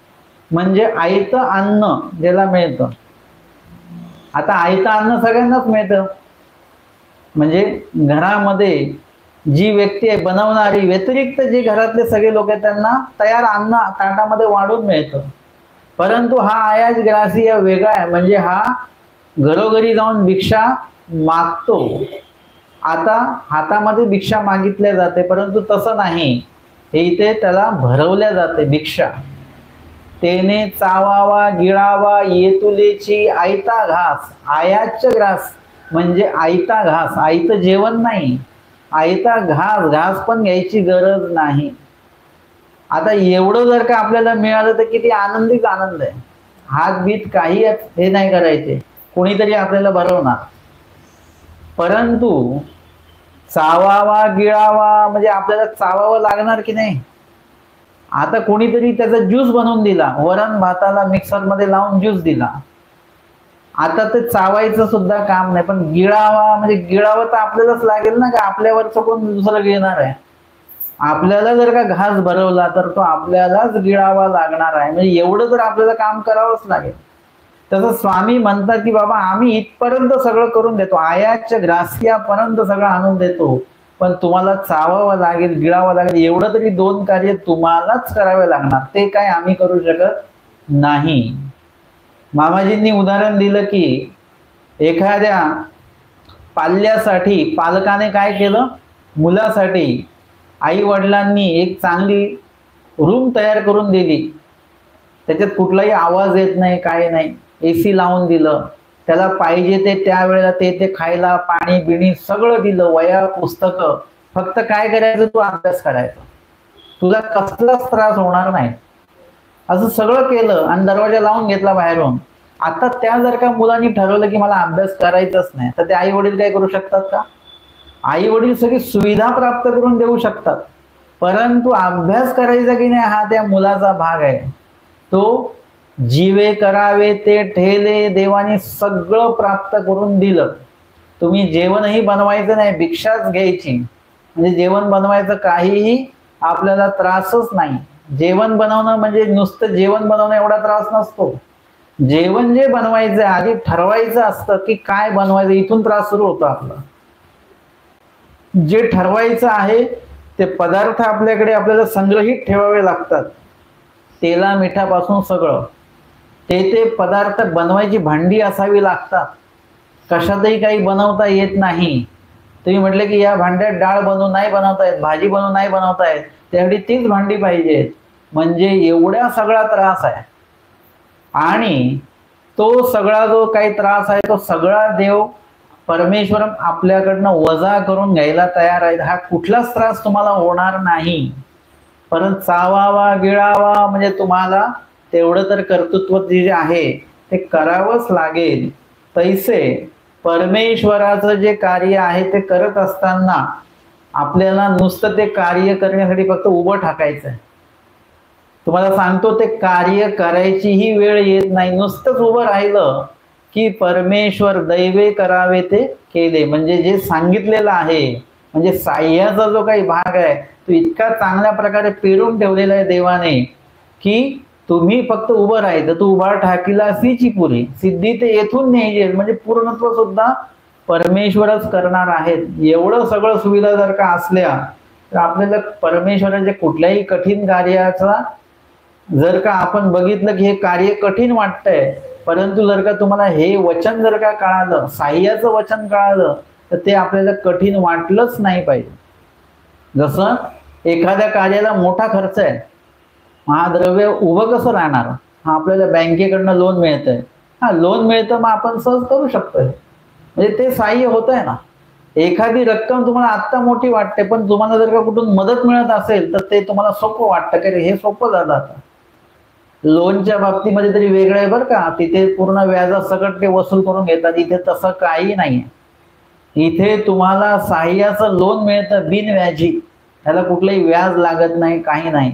म्हणजे आयतं अन्न ज्याला मिळतं. आता आयतं अन्न सगळ्यांनाच मिळतं, म्हणजे घरामध्ये जी व्यक्ती आहे बनवणारी व्यतिरिक्त जे घरातले सगळे लोक आहेत त्यांना तयार अन्न ताटामध्ये वाढून मिळतं. परंतु हा आयाच ग्रासिया वेगळा आहे, म्हणजे हा घरोघरी जाऊन भिक्षा मागतो. आता हातामध्ये भिक्षा मागितल्या जाते, परंतु तसं नाही, हे इथे त्याला भरवल्या जाते भिक्षा. तेने चावावा गिळावा येतुलेची आयता घास. आयाच ग्रास म्हणजे आयता घास, आयतं जेवण नाही, आयता घास. घास पण घ्यायची गरज नाही. आता एवढं जर का आपल्याला मिळालं तर किती आनंदीच आनंद आहे. हात बीत काही हे नाही करायचे, कोणीतरी आपल्याला भरवणार. परंतु चावावा गिळावा म्हणजे आपल्याला चावावं लागणार की नाही. आता कोणीतरी त्याचा ज्यूस बनवून दिला, वरण भाताला मिक्सरमध्ये लावून ज्यूस दिला. आता ते चावायचं सुद्धा काम नाही, पण गिळावा म्हणजे गिळावं तर आपल्यालाच लागेल ना, का आपल्यावरचं कोण दुसरं गिळणार आहे. आपल्याला जर का घास भरवला तर तो आपल्यालाच गिळावा लागणार आहे, म्हणजे एवढं तर आपल्याला काम करावंच लागेल. तसं स्वामी म्हणतात की बाबा आम्ही इथपर्यंत सगळं करून देतो, आयाच्या ग्रासियापर्यंत सगळं आणून देतो, पण तुम्हाला चावावं लागेल, गिळावं लागेल. एवढं तरी 2 कार्य तुम्हालाच करावे लागणार, ते काय आम्ही करू शकत नाही. मामाजींनी उदाहरण दिलं की एखाद्या पाल्यासाठी पालकाने काय केलं, मुलासाठी आई वडिलांनी एक चांगली रूम तयार करून दिली, त्याच्यात कुठलाही आवाज येत नाही, काय नाही, एसी लावून दिलं, त्याला पाहिजे ते त्यावेळेला ते खायला पाणी बिणी सगळं दिलं, वया पुस्तकं. फक्त काय करायचं, तू अभ्यास करायचा, तुला कसलाच त्रास होणार नाही, असं सगळं केलं आणि दरवाजा लावून घेतला बाहेरून. आता त्या जर का मुलांनी ठरवलं की मला अभ्यास करायचाच नाही, तर ते आई वडील काय करू शकतात का. आई वडील सगळी सुविधा प्राप्त करून देऊ शकतात, परंतु अभ्यास करायचा की नाही हा त्या मुलाचा भाग आहे. तो जीवे करावे ते ठेले, देवाने सगळं प्राप्त करून दिलं. तुम्ही जेवणही बनवायचं नाही, भिक्षाच घ्यायची, म्हणजे जेवण बनवायचं काहीही आपल्याला त्रासच नाही. जेवण बनवणं म्हणजे नुसतं जेवण बनवणं एवढा त्रास नसतो. जेवण जे बनवायचं आधी ठरवायचं असतं की काय बनवायचं, इथून त्रास सुरू होतो आपला. जे ठरवायचं आहे ते पदार्थ आपल्याकडे आपल्याला संग्रहित ठेवावे लागतात, तेला मिठापासून सगळं. ते पदार्थ बनवायची भांडी असावी लागतात, कशातही काही बनवता येत नाही. तुम्ही म्हटले की या भांड्यात डाळ बनवून नाही बनवता येत, भाजी बनवून नाही बनवता येत, त्यासाठी तीच भांडी पाहिजे, म्हणजे एवढा सगळा त्रास आहे. आणि तो सगळा जो काही त्रास आहे तो सगळा देव परमेश्वर आपल्याकडनं वजा करून घ्यायला तयार आहे. हा कुठलाच त्रास तुम्हाला होणार नाही. परंतु चावावा गिळावा म्हणजे तुम्हाला तेवढं तर कर्तृत्व जे आहे ते करावंच लागेल. तैसे परमेश्वराचं जे कार्य आहे ते करत असताना आपल्याला नुसतं ते कार्य करण्यासाठी फक्त उभं ठाकायचं आहे. तुम्हाला सांगतो ते कार्य करायचीही वेळ येत नाही, नुसतंच उभं राहिलं की परमेश्वर दैवे करावे ते केले, म्हणजे जे सांगितलेलं आहे, म्हणजे साह्याचा जो काही भाग आहे तो इतका चांगल्या प्रकारे पेरून ठेवलेला आहे देवाने की तुम्ही फक्त उभं राहायचं. तू उभा ठाकीला सीची पुरी सिद्धी ते येथून न्यायची, म्हणजे पूर्णत्व सुद्धा परमेश्वरच करणार आहेत. एवढं सगळं सुविधा जर का असल्या तर आपल्याला परमेश्वराच्या कुठल्याही कठीण कार्याचा जर का आपण बघितलं की हे कार्य कठीण वाटतंय, परंतु जर का तुम्हाला हे वचन जर का कळालं, साह्याचं वचन कळालं, तर ते आपल्याला कठीण वाटलंच नाही पाहिजे. जसं एखाद्या कार्याला मोठा खर्च आहे, महाद्रव्य उभं कसं राहणार, हा आपल्याला बँकेकडनं लोन मिळतंय, हा लोन मिळतं मग आपण सहज करू शकतोय, म्हणजे ते साह्य होत आहे ना. एखादी रक्कम तुम्हाला आत्ता मोठी वाटते, पण तुम्हाला जर का कुठून मदत मिळत असेल तर ते तुम्हाला सोपं वाटतं की हे सोपं झालं. आता लोनच्या बाबतीमध्ये तरी वेगळं आहे बरं का, तिथे पूर्ण व्याजासकट ते वसूल करून घेतात, इथे तसं काही नाहीये. इथे तुम्हाला सहाय्याचं लोन मिळतं बिनव्याजी, त्याला कुठलंही व्याज लागत नाही, काही नाही,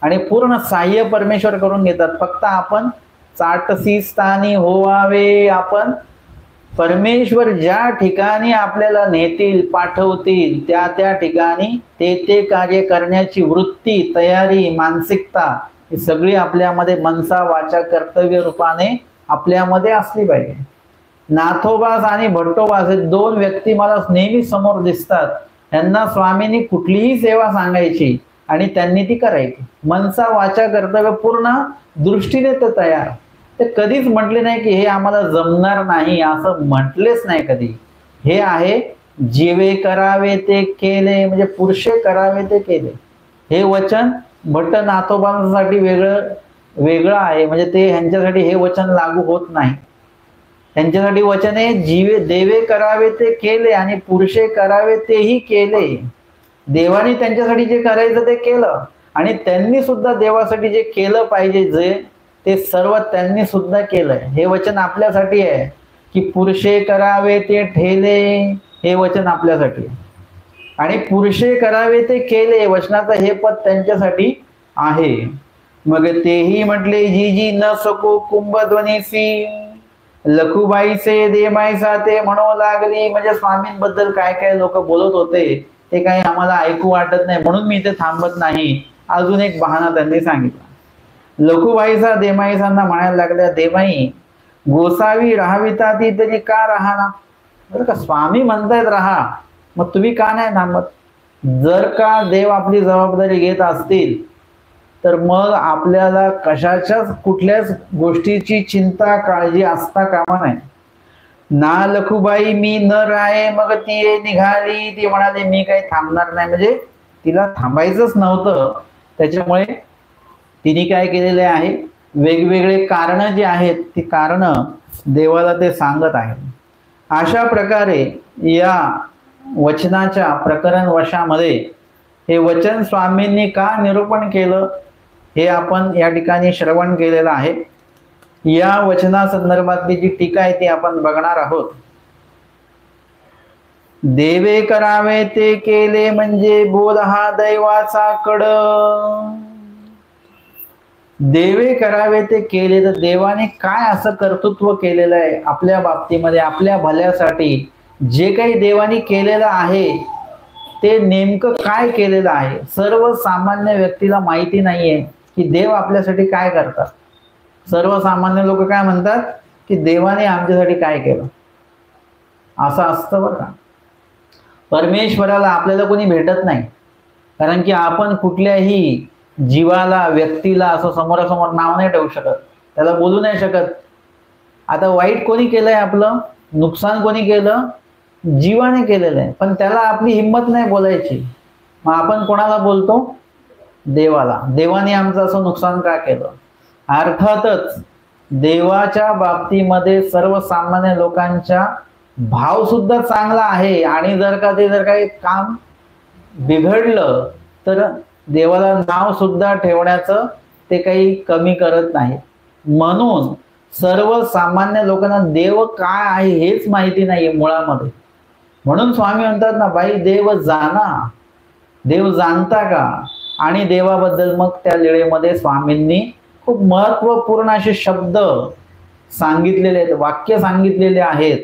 आणि पूर्ण सहाय्य परमेश्वर करून घेतात. फक्त आपण चाटसी स्थानी होवावे. आपण परमेश्वर ज्या ठिकाणी आपल्याला नेतील पाठवतील त्या त्या ठिकाणी ते कार्य करण्याची वृत्ती, तयारी, मानसिकता ही सगळी आपल्यामध्ये मनसा वाचा कर्तव्य रूपाने आपल्यामध्ये असली पाहिजे. नाथोबास आणि भट्टोबास हे दोन व्यक्ती मला नेहमी समोर दिसतात. त्यांना स्वामींनी कुठलीही सेवा सांगायची आणि त्यांनी ती करायची. मनसा वाचा कर्तव्य पूर्ण दृष्टीने ते तयार. ते कधीच म्हटले नाही की हे आम्हाला जमणार नाही, असं म्हटलेच नाही कधी. हे आहे जीवे करावे ते केले, म्हणजे पुरुषे करावे ते केले. हे वचन भट्ट नाथोबांसाठी वेगळं आहे, म्हणजे ते ह्यांच्यासाठी हे वचन लागू होत नाही. त्यांच्यासाठी वचन आहे जीवे देवे करावे ते केले आणि पुरुषे करावे तेही केले. देवाने त्यांच्यासाठी जे करायचं ते केलं आणि त्यांनी सुद्धा देवासाठी जे केलं पाहिजे जे ते सर्व त्यांनी सुद्धा केलंय. हे वचन आपल्यासाठी आहे की पुरुषे करावे ते ठेले, हे वचन आपल्यासाठी. आणि पुरुषे करावे ते केले वचनाचं हे पद त्यांच्यासाठी आहे. मग तेही म्हटले जी जी न सको कुंभध्वनीसी, लखुबाईचे देमाईसा ते म्हणू लागली. म्हणजे स्वामींबद्दल काय काय लोक बोलत होते ते काही आम्हाला ऐकू वाटत नाही, म्हणून मी इथे थांबत नाही. अजून एक बहाणा त्यांनी सांगितला. लखुबाईचा देमाईसांना म्हणायला लागल्या, देमाई गोसावी राहाविता ती तरी का राहणार. बरं का, स्वामी म्हणतायत राहा, मग तुम्ही का नाही थांबत. जर का देव आपली जबाबदारी घेत असतील तर मग आपल्याला कशाच्याच कुठल्याच गोष्टीची चिंता काळजी असता कामा नाही. ना लखुबाई मी न राहे मग ती निघाली. ती म्हणाली मी काही थांबणार नाही, म्हणजे तिला थांबायचंच नव्हतं. त्याच्यामुळे तिने काय केलेले आहे, वेगवेगळे कारण जे आहेत ती कारण देवाला ते सांगत आहेत. अशा प्रकारे या वचनाच्या प्रकरण वशामध्ये हे वचन स्वामींनी का निरूपण केलं हे आपण या ठिकाणी श्रवण केलेलं आहे. या वचना संदर्भातली जी टीका आहे ती आपण बघणार आहोत. देवे करावे ते केले म्हणजे बोध हा दैवाचा कड. देवे करावे ते केले तर देवाने काय असं कर्तृत्व केलेलं आहे आपल्या बाबतीमध्ये, आपल्या भल्यासाठी. जे काही देवाने केलेलं आहे ते नेमकं काय केलेलं आहे सर्वसामान्य व्यक्तीला माहिती नाहीये की देव आपल्यासाठी काय करतात. सर्वसामान्य लोक काय म्हणतात की देवाने आमच्यासाठी काय केलं, असं असतं बरं का. परमेश्वराला आपल्याला कोणी भेटत नाही, कारण की आपण कुठल्याही जीवाला व्यक्तीला असं समोरासमोर नाव नाही ठेवू शकत, त्याला बोलू नाही शकत. आता वाईट कोणी केलंय, आपलं नुकसान कोणी केलं, जीवाने केलेलं आहे, पण त्याला आपली हिंमत नाही बोलायची. मग आपण कोणाला बोलतो, देवाला. देवाने आमचं असं नुकसान का केलं. अर्थातच देवाच्या बाबतीमध्ये सर्वसामान्य लोकांचा भाव सुद्धा चांगला आहे आणि जर काही काम बिघडलं तर देवाला नाव सुद्धा ठेवण्याचं ते काही कमी करत नाही. म्हणून सर्वसामान्य लोकांना देव काय आहे हेच माहिती नाहीये मुळामध्ये. म्हणून स्वामी म्हणतात ना, बाई देव जाणा, देव जाणता का. आणि देवाबद्दल मग त्या लीळेमध्ये स्वामींनी खूप महत्वपूर्ण असे शब्द सांगितलेले आहेत, वाक्य सांगितलेले आहेत.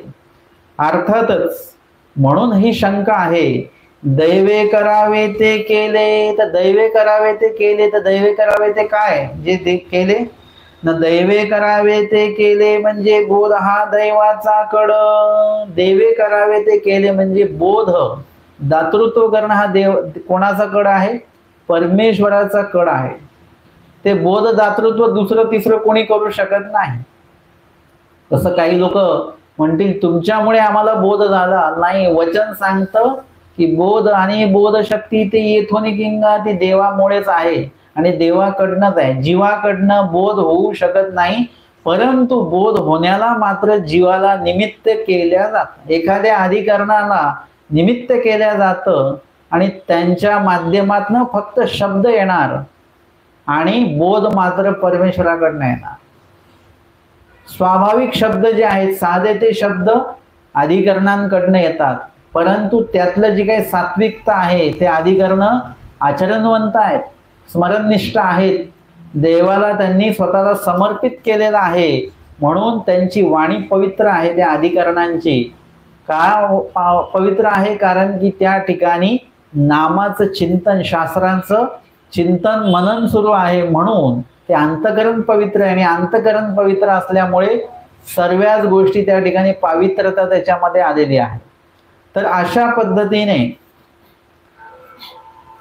अर्थातच म्हणून ही शंका आहे, दैवे करावे ते केले तर दैवे करावे ते केले तर दैवे करावे ते काय जे केले न. दैवे करावे ते केले म्हणजे बोध हा दैवाचा कड. देवे करावे ते केले म्हणजे बोध, दातृत्व करणं हा देव कोणाचा कड आहे, परमेश्वराचा कड आहे. ते बोध दातृत्व दुसरं तिसरं कोणी करू शकत नाही. तसं काही लोक म्हणतील तुमच्यामुळे आम्हाला बोध झाला नाही. वचन सांगतं की बोध आणि बोध शक्ती ते येथून किंगा ती देवामुळेच आहे आणि देवाकडनंच आहे. जीवाकडनं बोध होऊ शकत नाही, परंतु बोध होण्याला मात्र जीवाला निमित्त केल्या जातं. एखाद्या अधिकरणाला निमित्त केल्या जातं आणि त्यांच्या माध्यमातून फक्त शब्द येणार आणि बोध मात्र परमेश्वराकडनं येणार. स्वाभाविक शब्द जे आहेत साधे ते शब्द अधिकरणांकडनं येतात परंतु त्यातलं जी काही सात्विकता आहे ते अधिकरण आचरणवंत आहेत, स्मरणनिष्ठ आहेत, देवाला त्यांनी स्वतःला समर्पित केलेलं आहे, म्हणून त्यांची वाणी पवित्र आहे. त्या अधिकरणांची का पवित्र आहे? कारण की त्या ठिकाणी नामाचं चिंतन, शास्त्रांचं चिंतन मनन सुरू आहे, म्हणून ते अंतकरण पवित्र आहे. आणि अंतकरण पवित्र असल्यामुळे सर्वच गोष्टी त्या ठिकाणी पवित्रता त्याच्यामध्ये आलेली आहे. तर अशा पद्धतीने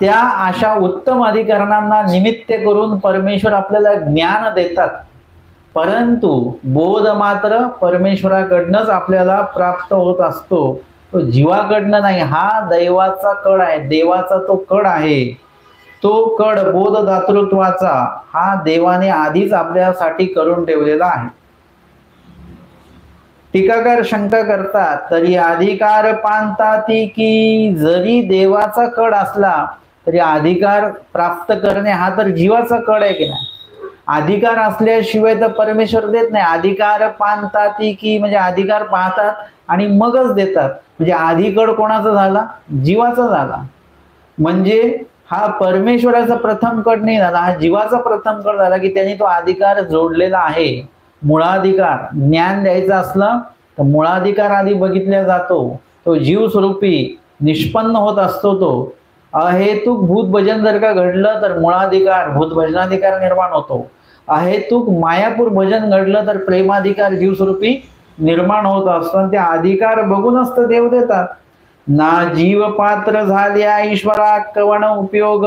त्या अशा उत्तम अधिकरणांना निमित्त करून परमेश्वर आपल्याला ज्ञान देतात, परंतु बोध मात्र परमेश्वराकडनंच आपल्याला प्राप्त होत असतो, तो जीवाकडनं नाही. हा दैवाचा कड आहे, देवाचा तो कड आहे. तो कड बोध दातृत्वाचा हा देवाने आधीच आपल्यासाठी करून ठेवलेला आहे. टीकाकार शंका करतात, तरी अधिकार पांताती की जरी देवाचा कड असला तरी अधिकार प्राप्त करणे हा तर जीवाचा कड आहे की नाही. अधिकार असल्याशिवाय तर परमेश्वर देत नाही. अधिकार पांताती की म्हणजे अधिकार पाहतात आणि मगच देतात. म्हणजे अधिकार कोणाचा झाला? जीवाचा झाला. म्हणजे हा परमेश्वराचा प्रथम कड नाही झाला, हा जीवाचा प्रथम कड झाला की त्यांनी तो अधिकार जोडलेला आहे. मूळाधिकार ज्ञान द्यायचं असलं तर मूळाधिकार आधी बघितला जातो, तो जीव स्वरूपी निष्पन्न होत असतो. तो अहेतुक भूत भजन जर का घडलं तर मूळाधिकार भूत भजनाधिकार निर्माण होतो. अहेतुक मायापूर भजन घडलं तर प्रेमाधिकार जीव स्वरूपी निर्माण होत असतो. ते अधिकार बघूनच तर देव देतात. ना जीव पात्र झाल्या ईश्वरा कवण उपयोग.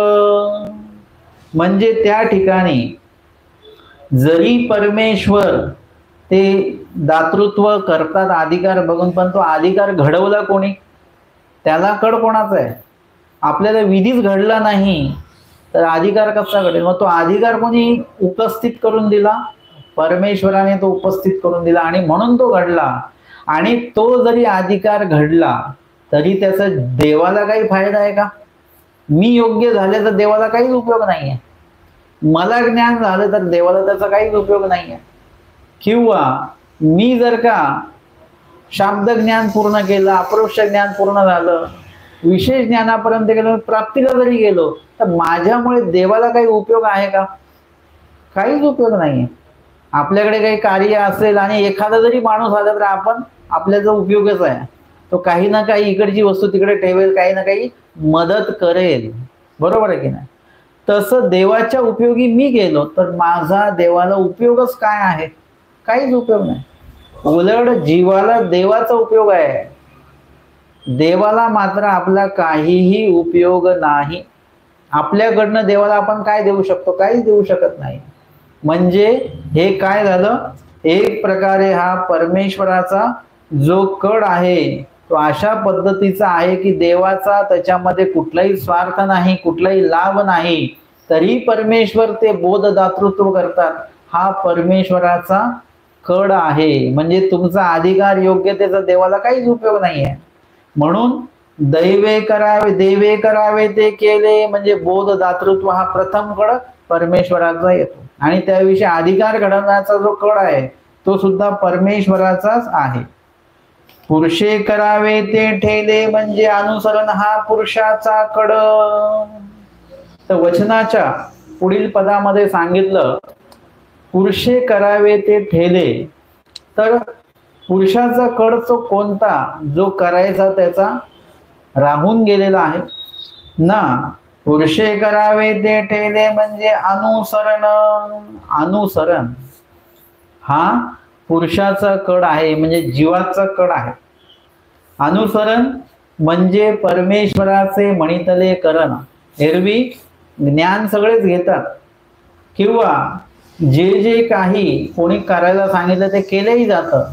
म्हणजे त्या ठिकाणी जरी परमेश्वर ते दातृत्व करतात अधिकार बघून, पण तो अधिकार घडवला कोणी? त्याला कड कोणाचा आहे? आपल्याला विधीच घडला नाही तर अधिकार कसा घडेल? मग तो अधिकार कोणी उपस्थित करून दिला? परमेश्वराने तो उपस्थित करून दिला आणि म्हणून तो घडला. आणि तो जरी अधिकार घडला तरी त्याचा देवाला काही फायदा आहे का? मी योग्य झाले तर देवाला काहीच उपयोग नाहीये. मला ज्ञान झालं तर देवाला त्याचा काहीच उपयोग नाहीये. किंवा मी जर का शाब्द ज्ञान पूर्ण केलं, अपरोक्ष ज्ञान पूर्ण झालं, विशेष ज्ञानापर्यंत गेलो, प्राप्तीला जरी गेलो तर माझ्यामुळे देवाला काही उपयोग आहे का? काहीच उपयोग नाहीये. आपल्याकडे काही कार्य असेल आणि एखादा जरी माणूस आला तर आपण आपल्याचा उपयोगच आहे. तो काही ना काही इकडची वस्तू तिकडे ठेवेल, काही ना काही मदत करेल, बरोबर आहे की नाही? तसं देवाच्या उपयोगी मी गेलो तर माझा देवाला उपयोगच काय आहे? काहीच उपयोग नाही. उलट जीवाला देवाचा उपयोग आहे, देवाला मात्र आपला काहीही उपयोग नाही. आपल्याकडनं देवाला आपण काय देऊ शकतो? काहीच देऊ शकत नाही. म्हणजे हे काय झालं? एक प्रकारे हा परमेश्वराचा जो कड आहे तो अशा पद्धतीचा आहे की देवाचा त्याच्यामध्ये कुठलाही स्वार्थ नाही, कुठलाही लाभ नाही, तरी परमेश्वर ते बोध दातृत्व करतात. हा परमेश्वराचा कड आहे. म्हणजे तुमचा अधिकार योग्यतेचा देवाला काहीच उपयोग नाहीये. म्हणून दैवे करावे ते केले म्हणजे बोध दातृत्व हा प्रथम कड परमेश्वराचा येतो. आणि त्याविषयी अधिकार घडवण्याचा जो कड आहे तो सुद्धा परमेश्वराचाच आहे. पुरुषे करावे ते ठेले म्हणजे अनुसरण हा पुरुषाचा कड. तर वचनाच्या पुढील पदामध्ये सांगितलं पुरुषे करावे ते ठेले. तर पुरुषाचा कड तो कोणता? जो करायचा त्याचा राहून गेलेला आहे ना. पुरुषे करावे ते ठेले म्हणजे अनुसरण. अनुसरण हा पुरुषाचा कड आहे, म्हणजे जीवाचा कड आहे. अनुसरण म्हणजे परमेश्वराचे म्हणितले करण. एरवी ज्ञान सगळेच घेतात किंवा जे जे काही कोणी करायला सांगितलं ते केलेही जातं,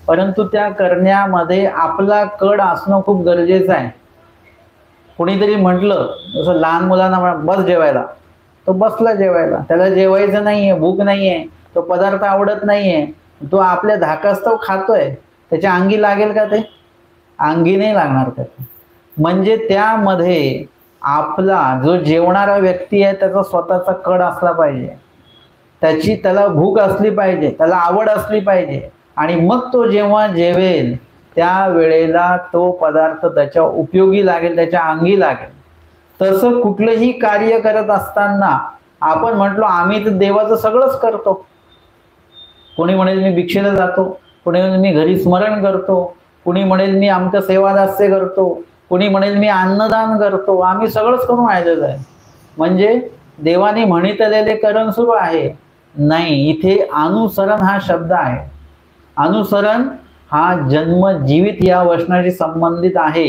परंतु त्या करण्यामध्ये आपला कड असणं खूप गरजेचं आहे. कोणीतरी म्हटलं जसं लहान मुलांना बस जेवायला, तो बसला जेवायला. त्याला जेवायचं नाहीये, भूक नाहीये, तो पदार्थ आवडत नाहीये, तो आपल्या धाकास्तव खातोय, त्याच्या अंगी लागेल का? ते अंगी नाही लागणार त्याच्या. म्हणजे त्यामध्ये आपला जो जेवणारा व्यक्ती आहे त्याचा स्वतःचा कड असला पाहिजे, त्याला भूक असली पाहिजे, त्याला आवड असली पाहिजे. आणि मग तो जेव्हा जेवेल त्या वेळेला तो पदार्थ त्याच्या उपयोगी लागेल, त्याच्या अंगी लागेल. तसं कुठलंही कार्य करत असताना आपण म्हटलो आम्ही तर देवाचं सगळंच करतो. कोणी म्हणेल मी भिक्षेला जातो, कोणी म्हणेल मी घरी स्मरण करतो, कोणी म्हणेल मी आमचं सेवादास्य करतो, कोणी म्हणेल मी अन्नदान करतो. आम्ही सगळंच करून राहिलेलं आहे. म्हणजे देवाने म्हणितलेले करण सुरू आहे नाही. इथे अनुसरण हा शब्द आहे. अनुसरण हा जन्म जीवित या वचनाशी संबंधित आहे.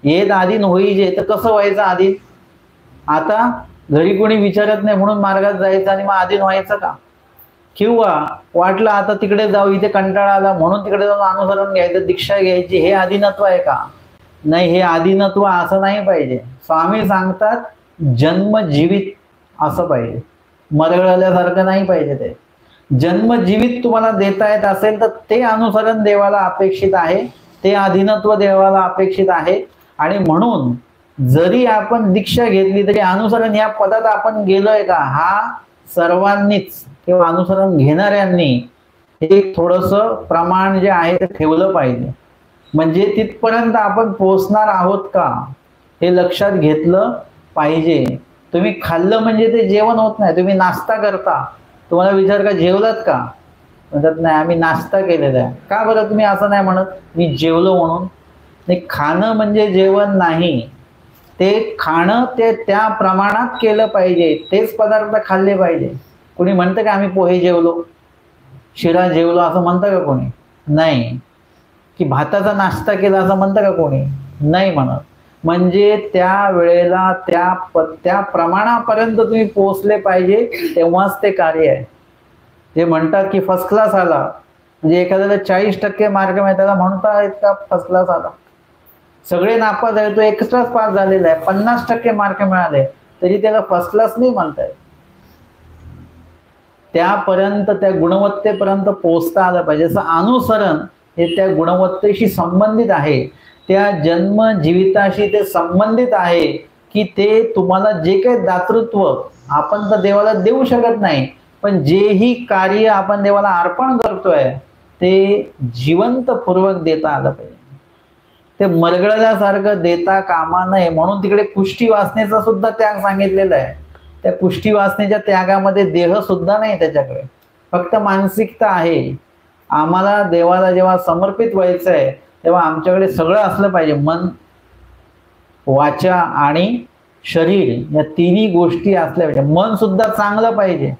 येत आधीन होई जे, तर कसं व्हायचं आधीन? आता घरी कोणी विचारत नाही म्हणून मार्गात जायचं आणि मग आधीन व्हायचं का? किंवा वाटलं आता तिकडे जाऊ, इथे कंटाळा आला म्हणून तिकडे जाऊन अनुसरण घ्यायचं, दीक्षा घ्यायची, हे आधीनत्व आहे का? नाही, हे आधीनत्व असं नाही पाहिजे. स्वामी सांगतात जन्म जीवित असं पाहिजे, मरगळल्यासारखं नाही पाहिजे. ते जन्म जीवित तुम्हाला देता येत असेल तर ते अनुसरण देवाला अपेक्षित आहे, ते अधीनत्व देवाला अपेक्षित आहे. आणि म्हणून जरी आपण दीक्षा घेतली तरी अनुसरण या पदात आपण गेलोय का, हा सर्वांनीच किंवा अनुसरण घेणाऱ्यांनी हे थोडस प्रमाण जे आहे ते ठेवलं पाहिजे. म्हणजे तिथपर्यंत आपण पोहोचणार आहोत का हे लक्षात घेतलं पाहिजे. तुम्ही खाल्लं म्हणजे ते जेवण होत नाही. तुम्ही नाश्ता करता, तुम्हाला विचार का जेवलात का, म्हणतात नाही आम्ही नाश्ता केलेला आहे. का बरं तुम्ही असं नाही म्हणत मी जेवलो म्हणून? नाही, खाणं म्हणजे जेवण नाही. ते खाणं ते त्या प्रमाणात केलं पाहिजे, तेच पदार्थ खाल्ले पाहिजे. कोणी म्हणतं का आम्ही पोहे जेवलो, शिरा जेवलो असं म्हणतं का कोणी? नाही. की भाताचा नाश्ता केला असं म्हणतं का कोणी? नाही म्हणत. म्हणजे त्या वेळेला त्या प्रमाणापर्यंत तुम्ही पोहोचले पाहिजे, तेव्हाच ते कार्य आहे. जे म्हणतात की फर्स्ट क्लास आला, म्हणजे एखाद्याला 40% मार्क मिळाले त्याला म्हणता आहेत का फर्स्ट क्लास आला? सगळे नापास आहे, तो एक्स्ट्राच पास झालेला आहे, 50% मार्क मिळाले तरी त्याला फर्स्ट क्लास नाही म्हणताय. त्यापर्यंत त्या गुणवत्तेपर्यंत पोहोचता आलं पाहिजे. जसं अनुसरण हे त्या गुणवत्तेशी संबंधित आहे, त्या जन्म जीविताशी ते संबंधित आहे. की ते तुम्हाला जे काही दातृत्व आपण तर देवाला देऊ शकत नाही, पण जेही कार्य आपण देवाला अर्पण करतोय ते जिवंतपूर्वक देता आलं पाहिजे. ते मरगळल्यासारखं देता कामा नये. म्हणून तिकडे कुष्ठी वासनेचा सुद्धा त्याग सांगितलेला आहे. त्या कुष्ठी वासनेच्या त्यागामध्ये देह सुद्धा नाही, त्याच्याकडे फक्त मानसिकता आहे. आम्हाला देवाला जेव्हा समर्पित व्हायचं आहे तेव्हा आमच्याकडे सगळं असलं पाहिजे, मन वाचा आणि शरीर या तिन्ही गोष्टी असल्या पाहिजे. मन सुद्धा चांगलं पाहिजे,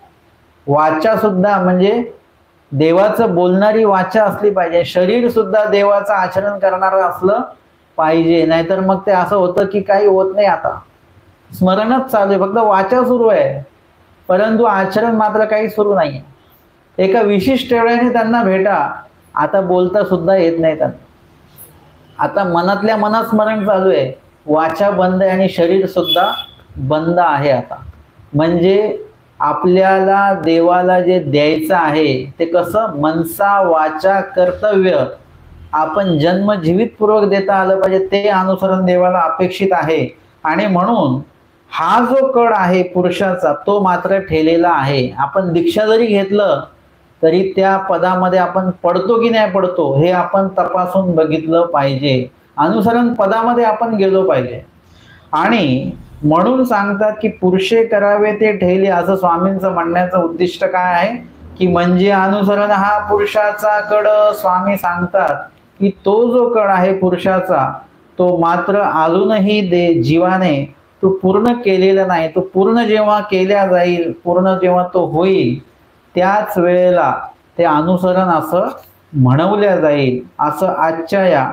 वाचा सुद्धा म्हणजे देवाचं बोलणारी वाचा असली पाहिजे, शरीर सुद्धा देवाचं आचरण करणारं असलं पाहिजे. नाहीतर मग ते असं होतं की काही होत नाही, आता स्मरणच चालू आहे, फक्त वाचा सुरू आहे परंतु आचरण मात्र काही सुरू नाही. एका विशिष्ट वेळेने त्यांना भेटा, आता बोलता सुद्धा येत नाही त्यांना. आता मनातल्या मनात स्मरण चालू आहे, वाचा बंद आहे आणि शरीर सुद्धा बंद आहे आता. म्हणजे आपल्याला देवाला जे द्यायचं आहे ते कसं मनसा वाचा कर्तव्य आपण जन्म जीवितपूर्वक देता आलं पाहिजे, ते अनुसरण देवाला अपेक्षित आहे. आणि म्हणून हा जो कड आहे पुरुषाचा तो मात्र ठेलेला आहे. आपण दीक्षा जरी घेतलं तरी त्या पदामध्ये आपण पडतो की नाही पडतो हे आपण तपासून बघितलं पाहिजे. अनुसरण पदामध्ये आपण गेलो पाहिजे. आणि म्हणून सांगतात की पुरुषे करावे ते ठेले, असं स्वामींचं म्हणण्याचं उद्दिष्ट काय आहे की म्हणजे अनुसरण हा पुरुषाचा कड. स्वामी सांगतात की तो जो कड आहे पुरुषाचा तो मात्र अजूनही जीवाने तो पूर्ण केलेला नाही. तो पूर्ण जेव्हा केल्या जाईल, पूर्ण जेव्हा तो होईल त्याच वेळेला ते अनुसरण असं म्हणवल्या जाईल. असं आजच्या या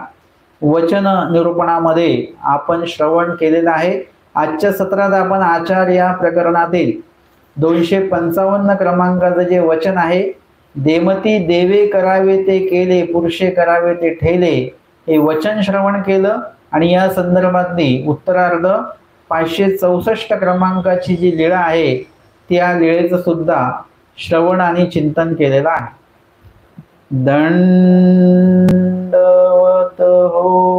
वचन निरूपणामध्ये आपण श्रवण केलेलं आहे. आजच्या सत्रात आपण आचार या प्रकरणातील 255 क्रमांकाचं जे वचन आहे, देमती देवे करावे ते केले पुरुषे करावे ते ठेले, हे वचन श्रवण केलं. आणि या संदर्भातली उत्तरार्ध 564 क्रमांकाची जी लीळा आहे त्या लीळेचं सुद्धा श्रवण आणि चिंतन केलेलं आहे. दंडवत हो.